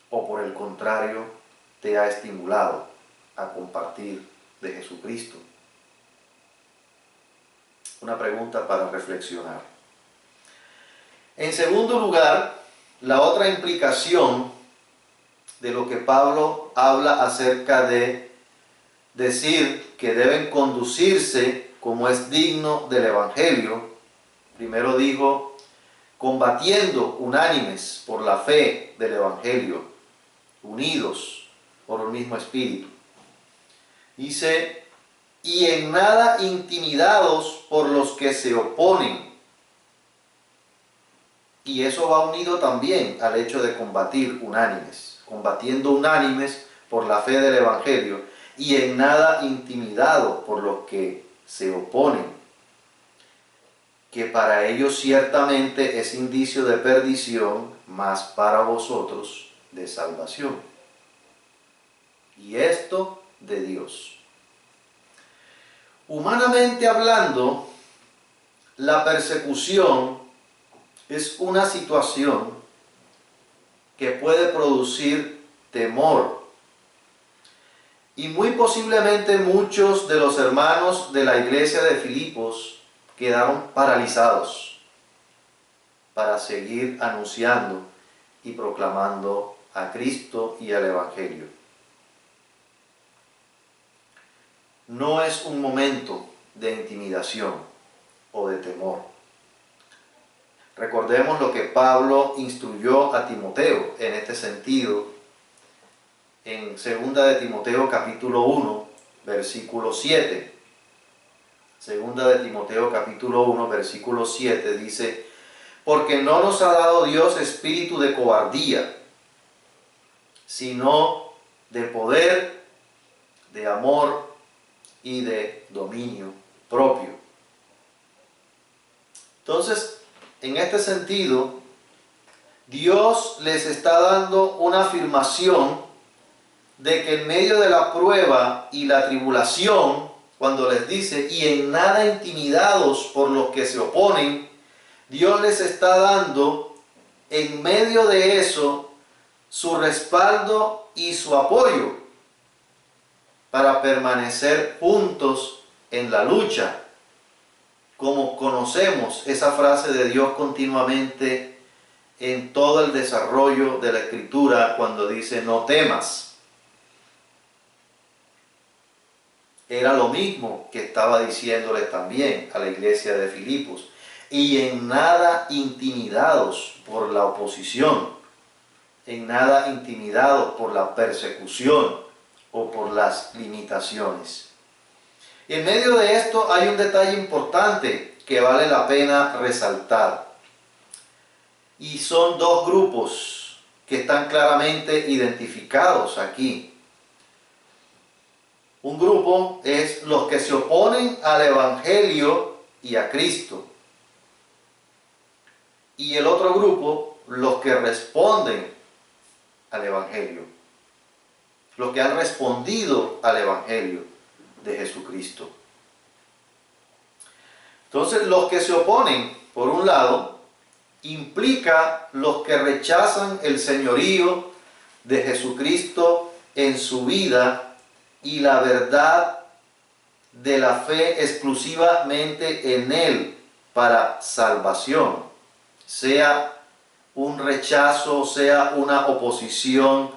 ¿O por el contrario, te ha estimulado a compartir de Jesucristo? Una pregunta para reflexionar. En segundo lugar, la otra implicación de lo que Pablo habla acerca de decir que deben conducirse como es digno del Evangelio. Primero dijo, combatiendo unánimes por la fe del Evangelio, unidos por un mismo espíritu. Dice, y en nada intimidados por los que se oponen. Y eso va unido también al hecho de combatir unánimes, combatiendo unánimes por la fe del Evangelio, y en nada intimidados por los que se oponen, que para ellos ciertamente es indicio de perdición, mas para vosotros de salvación. Y esto de Dios. Humanamente hablando, la persecución es una situación que puede producir temor. Y muy posiblemente muchos de los hermanos de la iglesia de Filipos quedaron paralizados para seguir anunciando y proclamando a Cristo y al Evangelio. No es un momento de intimidación o de temor. Recordemos lo que Pablo instruyó a Timoteo en este sentido en 2 de Timoteo capítulo 1, versículo 7. 2 de Timoteo capítulo 1, versículo 7 dice, porque no nos ha dado Dios espíritu de cobardía, sino de poder, de amor y de dominio propio. Entonces, en este sentido, Dios les está dando una afirmación de que en medio de la prueba y la tribulación, cuando les dice, y en nada intimidados por los que se oponen, Dios les está dando en medio de eso su respaldo y su apoyo para permanecer juntos en la lucha. Como conocemos esa frase de Dios continuamente en todo el desarrollo de la Escritura cuando dice no temas. Era lo mismo que estaba diciéndole también a la iglesia de Filipos. y en nada intimidados por la oposición, en nada intimidados por la persecución o por las limitaciones. Y en medio de esto hay un detalle importante que vale la pena resaltar. Y son dos grupos que están claramente identificados aquí. Un grupo es los que se oponen al Evangelio y a Cristo. Y el otro grupo, los que responden al Evangelio. Los que han respondido al Evangelio de Jesucristo. Entonces, los que se oponen, por un lado, implica los que rechazan el señorío de Jesucristo en su vida y la verdad de la fe exclusivamente en Él para salvación, sea un rechazo, sea una oposición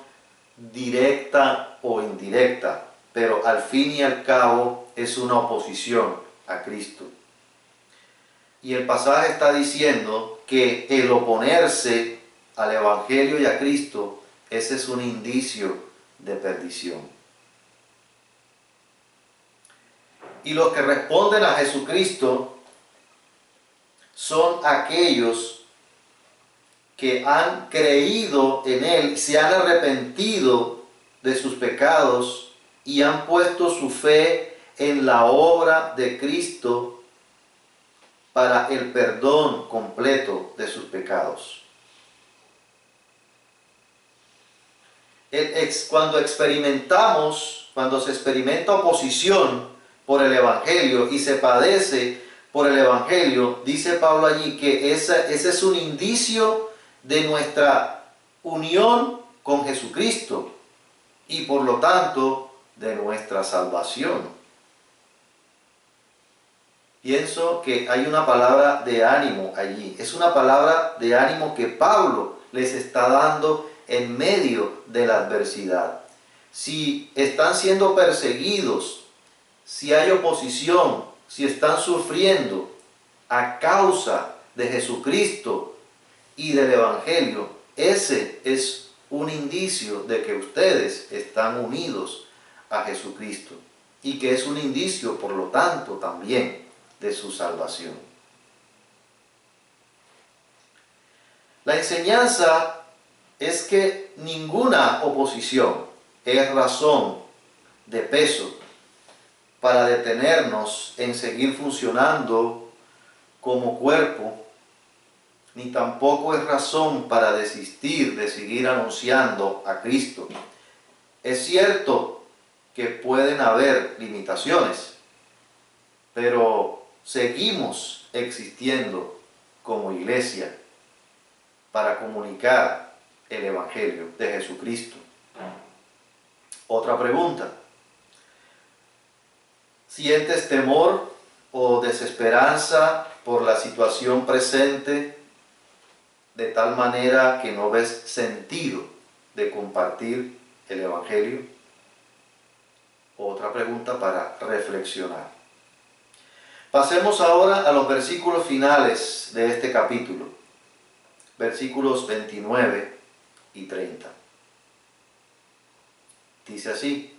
directa o indirecta, pero al fin y al cabo es una oposición a Cristo. Y el pasaje está diciendo que el oponerse al Evangelio y a Cristo, ese es un indicio de perdición. Y los que responden a Jesucristo son aquellos que han creído en Él, se han arrepentido de sus pecados y han puesto su fe en la obra de Cristo para el perdón completo de sus pecados. Cuando se experimenta oposición por el Evangelio y se padece por el Evangelio, dice Pablo allí que ese es un indicio de nuestra unión con Jesucristo y por lo tanto de nuestra salvación. Pienso que hay una palabra de ánimo allí. Es una palabra de ánimo que Pablo les está dando en medio de la adversidad. Si están siendo perseguidos, si hay oposición, si están sufriendo a causa de Jesucristo y del Evangelio, ese es un indicio de que ustedes están unidos a Jesucristo y que es un indicio, por lo tanto, también de su salvación. La enseñanza es que ninguna oposición es razón de peso para detenernos en seguir funcionando como cuerpo, ni tampoco es razón para desistir de seguir anunciando a Cristo. Es cierto que pueden haber limitaciones, pero seguimos existiendo como iglesia para comunicar el Evangelio de Jesucristo. Otra pregunta. ¿Sientes temor o desesperanza por la situación presente de tal manera que no ves sentido de compartir el Evangelio? Otra pregunta para reflexionar. Pasemos ahora a los versículos finales de este capítulo, versículos 29 y 30. Dice así: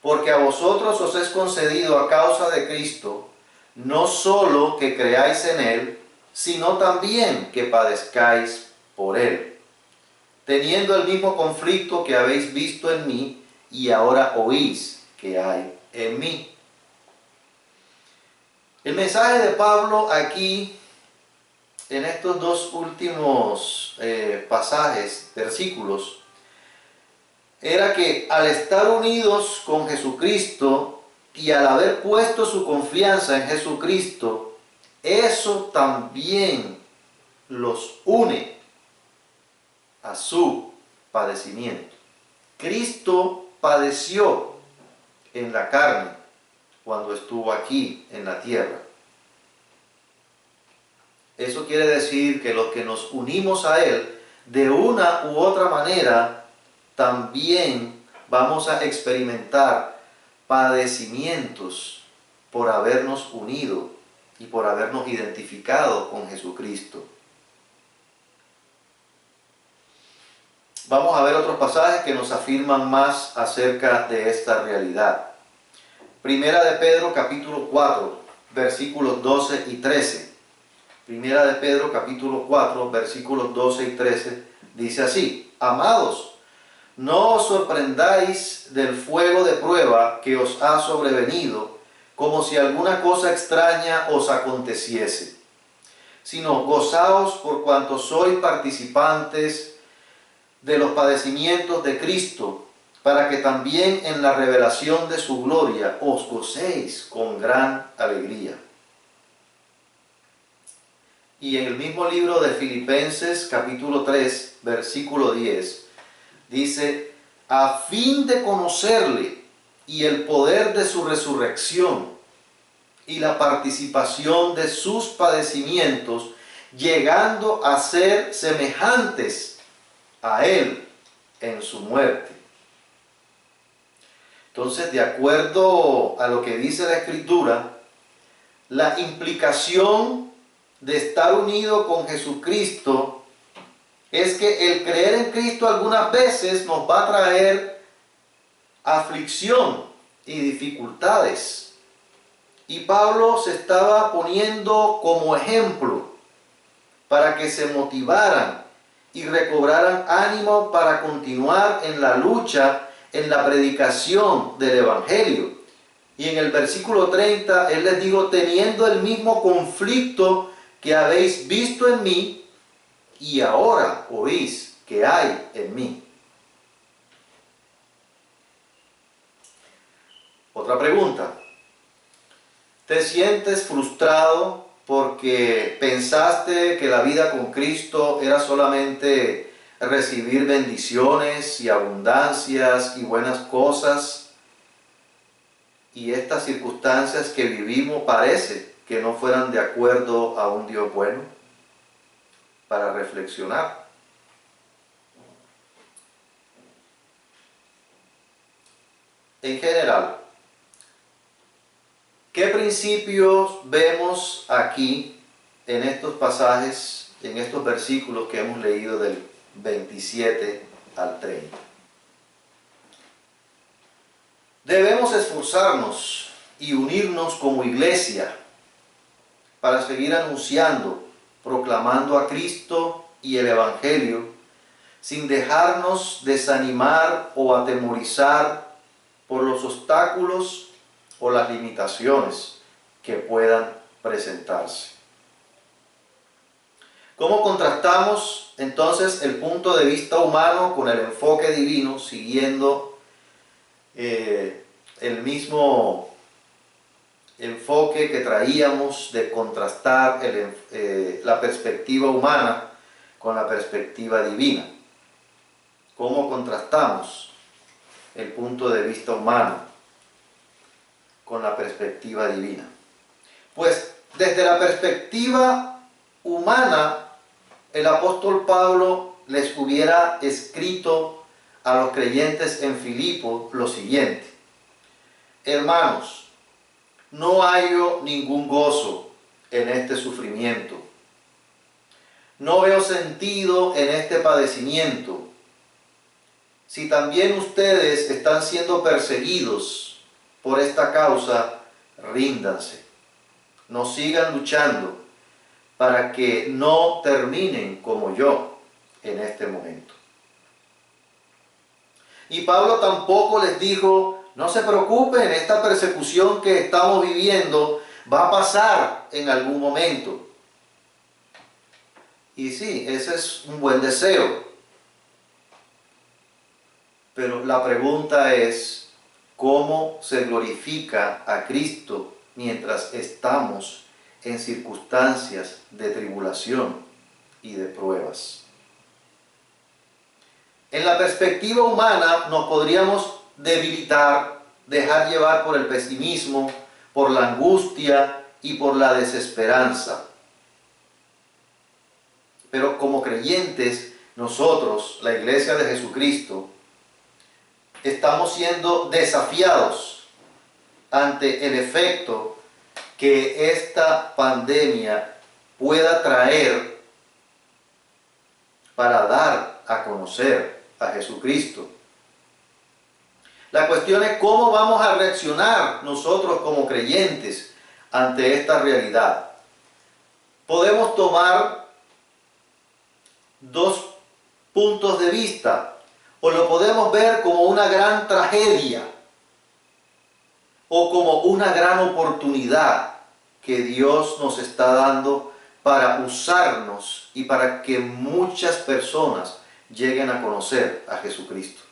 porque a vosotros os es concedido a causa de Cristo, no solo que creáis en Él, sino también que padezcáis por Él, teniendo el mismo conflicto que habéis visto en mí y ahora oís que hay en mí. El mensaje de Pablo aquí, en estos dos últimos pasajes, versículos, era que al estar unidos con Jesucristo y al haber puesto su confianza en Jesucristo, eso también los une a su padecimiento. Cristo padeció en la carne cuando estuvo aquí en la tierra. Eso quiere decir que los que nos unimos a Él, de una u otra manera, también vamos a experimentar padecimientos por habernos unido y por habernos identificado con Jesucristo. Vamos a ver otros pasajes que nos afirman más acerca de esta realidad. Primera de Pedro capítulo 4, versículos 12 y 13. Primera de Pedro capítulo 4, versículos 12 y 13, dice así: Amados, no os sorprendáis del fuego de prueba que os ha sobrevenido, como si alguna cosa extraña os aconteciese, sino gozaos por cuanto sois participantes de los padecimientos de Cristo, para que también en la revelación de su gloria os gocéis con gran alegría. Y en el mismo libro de Filipenses capítulo 3, versículo 10, dice: a fin de conocerle y el poder de su resurrección y la participación de sus padecimientos, llegando a ser semejantes a él en su muerte. Entonces, de acuerdo a lo que dice la Escritura, la implicación de estar unido con Jesucristo es que el creer en Cristo algunas veces nos va a traer aflicción y dificultades. Y Pablo se estaba poniendo como ejemplo para que se motivaran y recobraran ánimo para continuar en la lucha, en la predicación del Evangelio. Y en el versículo 30, él les dijo: teniendo el mismo conflicto que habéis visto en mí, y ahora oís que hay en mí. Otra pregunta: ¿te sientes frustrado porque pensaste que la vida con Cristo era solamente recibir bendiciones y abundancias y buenas cosas, y estas circunstancias que vivimos parece que no fueran de acuerdo a un Dios bueno? Para reflexionar. En general, ¿qué principios vemos aquí en estos pasajes, en estos versículos que hemos leído del 27 al 30? Debemos esforzarnos y unirnos como iglesia para seguir anunciando, proclamando a Cristo y el Evangelio, sin dejarnos desanimar o atemorizar por los obstáculos o las limitaciones que puedan presentarse. ¿Cómo contrastamos entonces el punto de vista humano con el enfoque divino, siguiendo el mismo enfoque que traíamos de contrastar la perspectiva humana con la perspectiva divina? ¿Cómo contrastamos el punto de vista humano con la perspectiva divina? Pues desde la perspectiva humana, el apóstol Pablo les hubiera escrito a los creyentes en Filipo lo siguiente: hermanos, no hallo ningún gozo en este sufrimiento, no veo sentido en este padecimiento. Si también ustedes están siendo perseguidos por esta causa, ríndanse, no sigan luchando para que no terminen como yo en este momento. Y Pablo tampoco les dijo: no se preocupen, esta persecución que estamos viviendo va a pasar en algún momento. Y sí, ese es un buen deseo. Pero la pregunta es: ¿cómo se glorifica a Cristo mientras estamos en circunstancias de tribulación y de pruebas? En la perspectiva humana nos podríamos debilitar, dejar llevar por el pesimismo, por la angustia y por la desesperanza. Pero como creyentes, nosotros, la Iglesia de Jesucristo, estamos siendo desafiados ante el efecto que esta pandemia pueda traer para dar a conocer a Jesucristo. La cuestión es cómo vamos a reaccionar nosotros como creyentes ante esta realidad. Podemos tomar dos puntos de vista, o lo podemos ver como una gran tragedia o como una gran oportunidad que Dios nos está dando para usarnos y para que muchas personas lleguen a conocer a Jesucristo.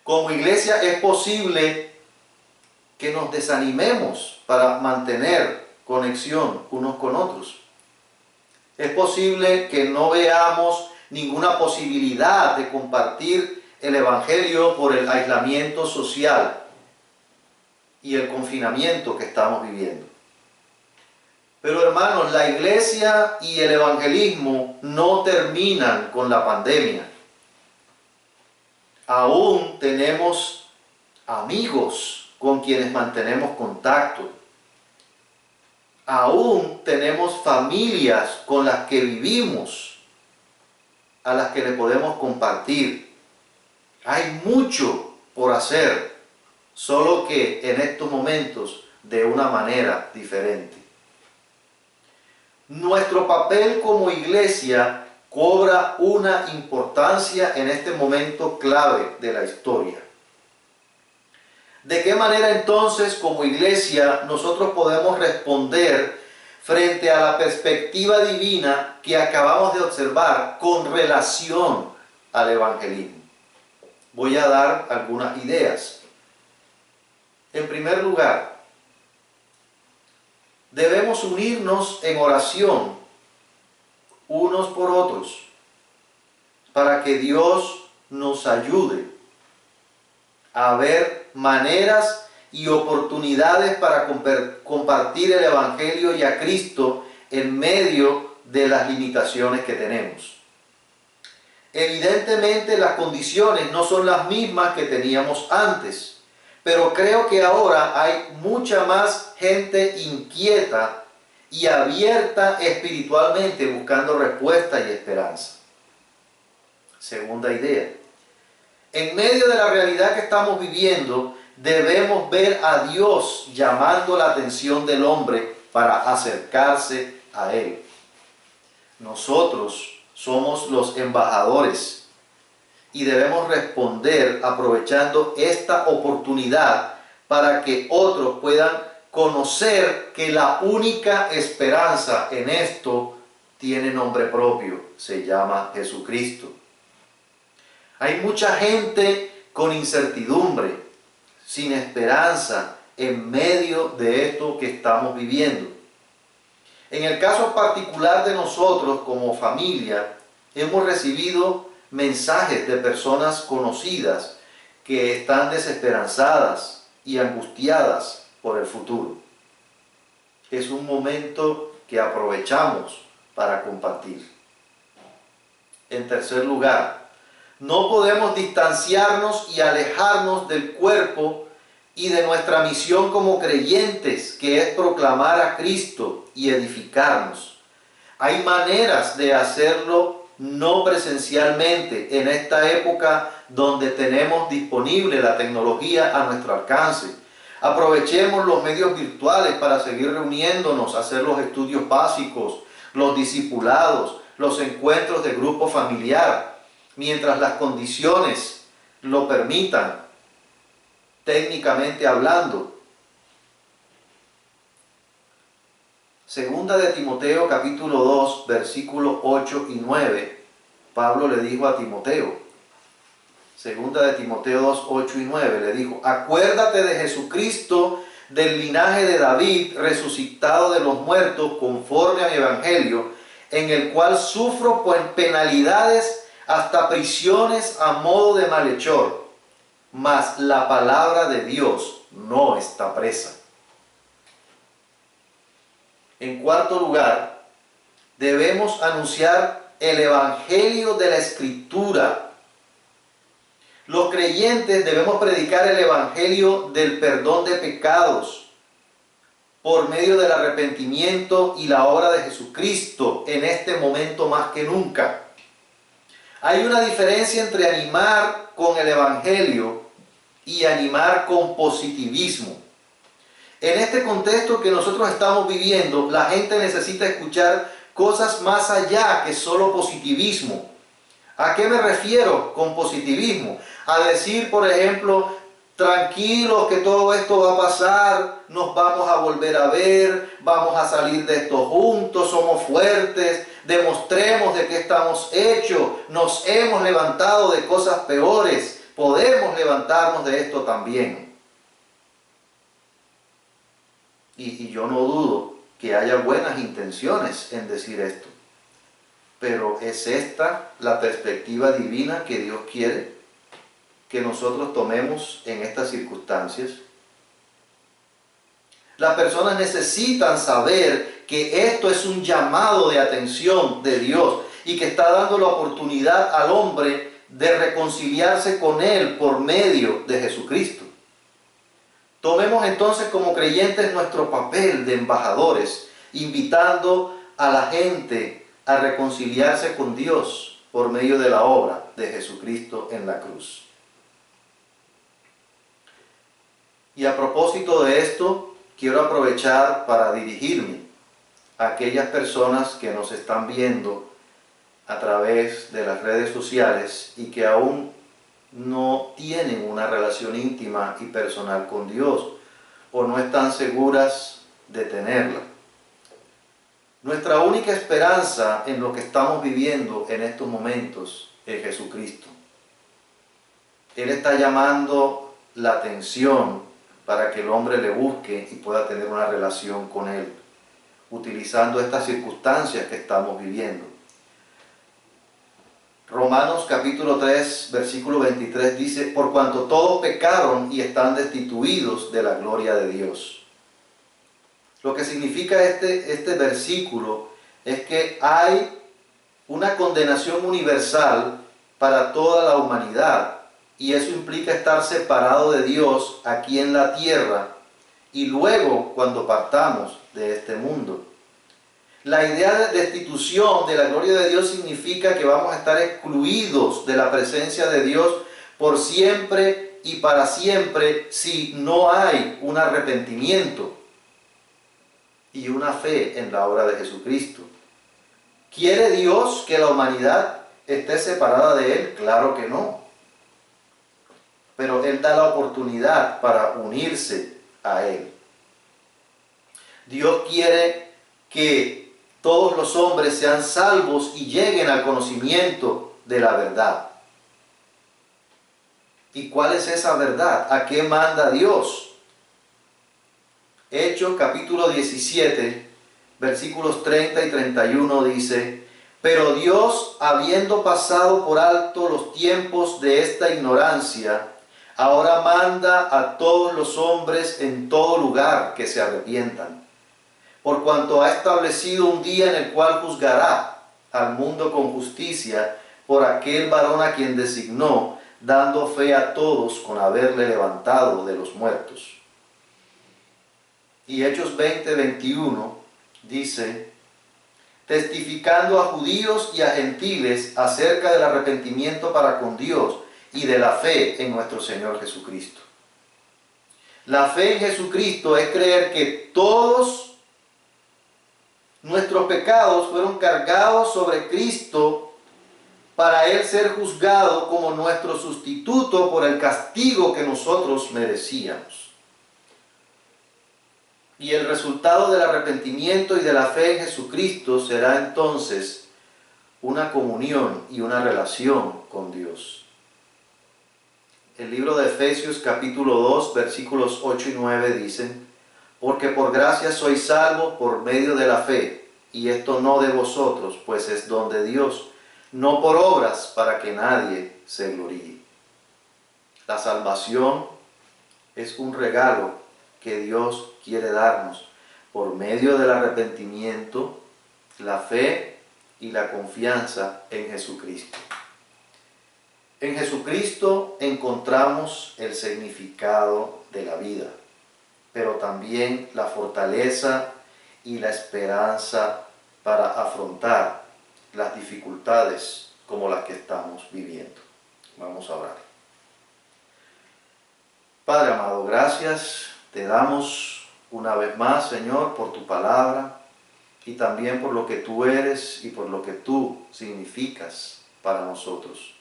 Como iglesia es posible que nos desanimemos para mantener conexión unos con otros. Es posible que no veamos ninguna posibilidad de compartir el Evangelio por el aislamiento social y el confinamiento que estamos viviendo. Pero hermanos, la iglesia y el evangelismo no terminan con la pandemia. Aún tenemos amigos con quienes mantenemos contacto. Aún tenemos familias con las que vivimos, a las que le podemos compartir. Hay mucho por hacer, solo que en estos momentos de una manera diferente. Nuestro papel como iglesia cobra una importancia en este momento clave de la historia. ¿De qué manera entonces como iglesia nosotros podemos responder frente a la perspectiva divina que acabamos de observar con relación al evangelismo? Voy a dar algunas ideas. En primer lugar, debemos unirnos en oración unos por otros para que Dios nos ayude a ver maneras y oportunidades para compartir el Evangelio y a Cristo en medio de las limitaciones que tenemos. Evidentemente las condiciones no son las mismas que teníamos antes, pero creo que ahora hay mucha más gente inquieta y abierta espiritualmente buscando respuesta y esperanza. Segunda idea. En medio de la realidad que estamos viviendo, debemos ver a Dios llamando la atención del hombre para acercarse a Él. Nosotros somos los embajadores y debemos responder aprovechando esta oportunidad para que otros puedan conocer que la única esperanza en esto tiene nombre propio, se llama Jesucristo. Hay mucha gente con incertidumbre, sin esperanza, en medio de esto que estamos viviendo. En el caso particular de nosotros como familia, hemos recibido mensajes de personas conocidas que están desesperanzadas y angustiadas por el futuro. Es un momento que aprovechamos para compartir. En tercer lugar, no podemos distanciarnos y alejarnos del cuerpo y de nuestra misión como creyentes, que es proclamar a Cristo y edificarnos. Hay maneras de hacerlo no presencialmente en esta época donde tenemos disponible la tecnología a nuestro alcance. Aprovechemos los medios virtuales para seguir reuniéndonos, hacer los estudios básicos, los discipulados, los encuentros de grupo familiar, mientras las condiciones lo permitan, técnicamente hablando. Segunda de Timoteo capítulo 2, versículos 8 y 9, Pablo le dijo a Timoteo, Segunda de Timoteo 2, 8 y 9, le dijo: acuérdate de Jesucristo, del linaje de David, resucitado de los muertos, conforme a mi evangelio, en el cual sufro penalidades hasta prisiones a modo de malhechor, mas la palabra de Dios no está presa. En cuarto lugar, debemos anunciar el evangelio de la Escritura. Los creyentes debemos predicar el evangelio del perdón de pecados, por medio del arrepentimiento y la obra de Jesucristo en este momento más que nunca. Hay una diferencia entre animar con el Evangelio y animar con positivismo. En este contexto que nosotros estamos viviendo, la gente necesita escuchar cosas más allá que solo positivismo. ¿A qué me refiero con positivismo? A decir, por ejemplo, tranquilos que todo esto va a pasar, nos vamos a volver a ver, vamos a salir de esto juntos, somos fuertes, demostremos de qué estamos hechos, nos hemos levantado de cosas peores, podemos levantarnos de esto también. Y yo no dudo que haya buenas intenciones en decir esto, pero ¿es esta la perspectiva divina que Dios quiere que nosotros tomemos en estas circunstancias? Las personas necesitan saber que esto es un llamado de atención de Dios y que está dando la oportunidad al hombre de reconciliarse con Él por medio de Jesucristo. Tomemos entonces como creyentes nuestro papel de embajadores, invitando a la gente a reconciliarse con Dios por medio de la obra de Jesucristo en la cruz. Y a propósito de esto, quiero aprovechar para dirigirme a aquellas personas que nos están viendo a través de las redes sociales y que aún no tienen una relación íntima y personal con Dios o no están seguras de tenerla. Nuestra única esperanza en lo que estamos viviendo en estos momentos es Jesucristo. Él está llamando la atención para que el hombre le busque y pueda tener una relación con Él, utilizando estas circunstancias que estamos viviendo. Romanos capítulo 3, versículo 23 dice, por cuanto todos pecaron y están destituidos de la gloria de Dios. Lo que significa este versículo es que hay una condenación universal para toda la humanidad y eso implica estar separado de Dios aquí en la tierra y luego cuando partamos de este mundo. La idea de destitución de la gloria de Dios significa que vamos a estar excluidos de la presencia de Dios por siempre y para siempre si no hay un arrepentimiento y una fe en la obra de Jesucristo. ¿Quiere Dios que la humanidad esté separada de Él? Claro que no. Pero Él da la oportunidad para unirse a Él. Dios quiere que todos los hombres sean salvos y lleguen al conocimiento de la verdad. ¿Y cuál es esa verdad? ¿A qué manda Dios? Hechos capítulo 17, versículos 30 y 31 dice, pero Dios, habiendo pasado por alto los tiempos de esta ignorancia, ahora manda a todos los hombres en todo lugar que se arrepientan, por cuanto ha establecido un día en el cual juzgará al mundo con justicia por aquel varón a quien designó, dando fe a todos con haberle levantado de los muertos. Y Hechos 20, 21 dice, testificando a judíos y a gentiles acerca del arrepentimiento para con Dios y de la fe en nuestro Señor Jesucristo. La fe en Jesucristo es creer que todos nuestros pecados fueron cargados sobre Cristo para Él ser juzgado como nuestro sustituto por el castigo que nosotros merecíamos. Y el resultado del arrepentimiento y de la fe en Jesucristo será entonces una comunión y una relación con Dios. El libro de Efesios capítulo 2 versículos 8 y 9 dicen, porque por gracia sois salvos por medio de la fe, y esto no de vosotros, pues es don de Dios, no por obras para que nadie se gloríe. La salvación es un regalo que Dios quiere darnos por medio del arrepentimiento, la fe y la confianza en Jesucristo. En Jesucristo encontramos el significado de la vida. pero también la fortaleza y la esperanza para afrontar las dificultades como las que estamos viviendo. Vamos a orar. Padre amado, gracias te damos una vez más, Señor, por tu palabra y también por lo que tú eres y por lo que tú significas para nosotros.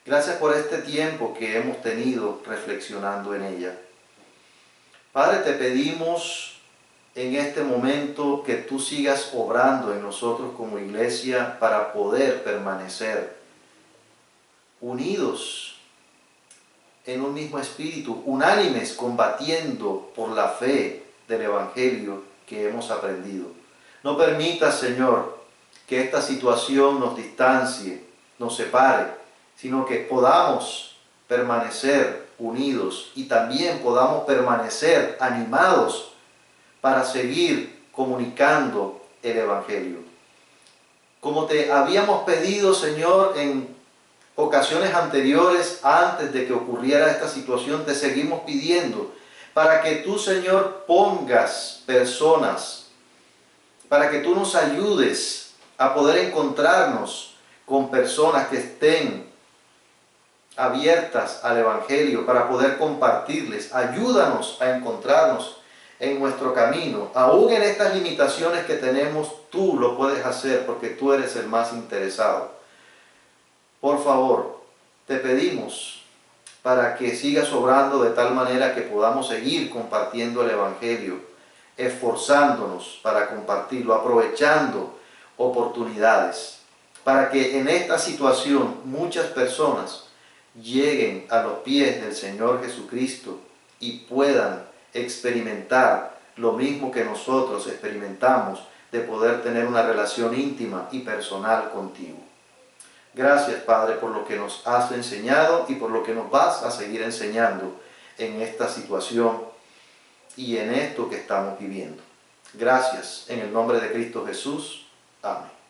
Gracias por este tiempo que hemos tenido reflexionando en ella. Padre, te pedimos en este momento que tú sigas obrando en nosotros como iglesia para poder permanecer unidos en un mismo espíritu, unánimes, combatiendo por la fe del Evangelio que hemos aprendido. No permitas, Señor, que esta situación nos distancie, nos separe, sino que podamos permanecer unidos y también podamos permanecer animados para seguir comunicando el Evangelio. Como te habíamos pedido, Señor, en ocasiones anteriores, antes de que ocurriera esta situación, te seguimos pidiendo para que tú, Señor, pongas personas, para que tú nos ayudes a poder encontrarnos con personas que estén abiertas al Evangelio para poder compartirles. Ayúdanos a encontrarnos en nuestro camino. Aún en estas limitaciones que tenemos, tú lo puedes hacer porque tú eres el más interesado. Por favor, te pedimos para que sigas obrando de tal manera que podamos seguir compartiendo el Evangelio, esforzándonos para compartirlo, aprovechando oportunidades, para que en esta situación muchas personas lleguen a los pies del Señor Jesucristo y puedan experimentar lo mismo que nosotros experimentamos de poder tener una relación íntima y personal contigo. Gracias, Padre, por lo que nos has enseñado y por lo que nos vas a seguir enseñando en esta situación y en esto que estamos viviendo. Gracias, en el nombre de Cristo Jesús. Amén.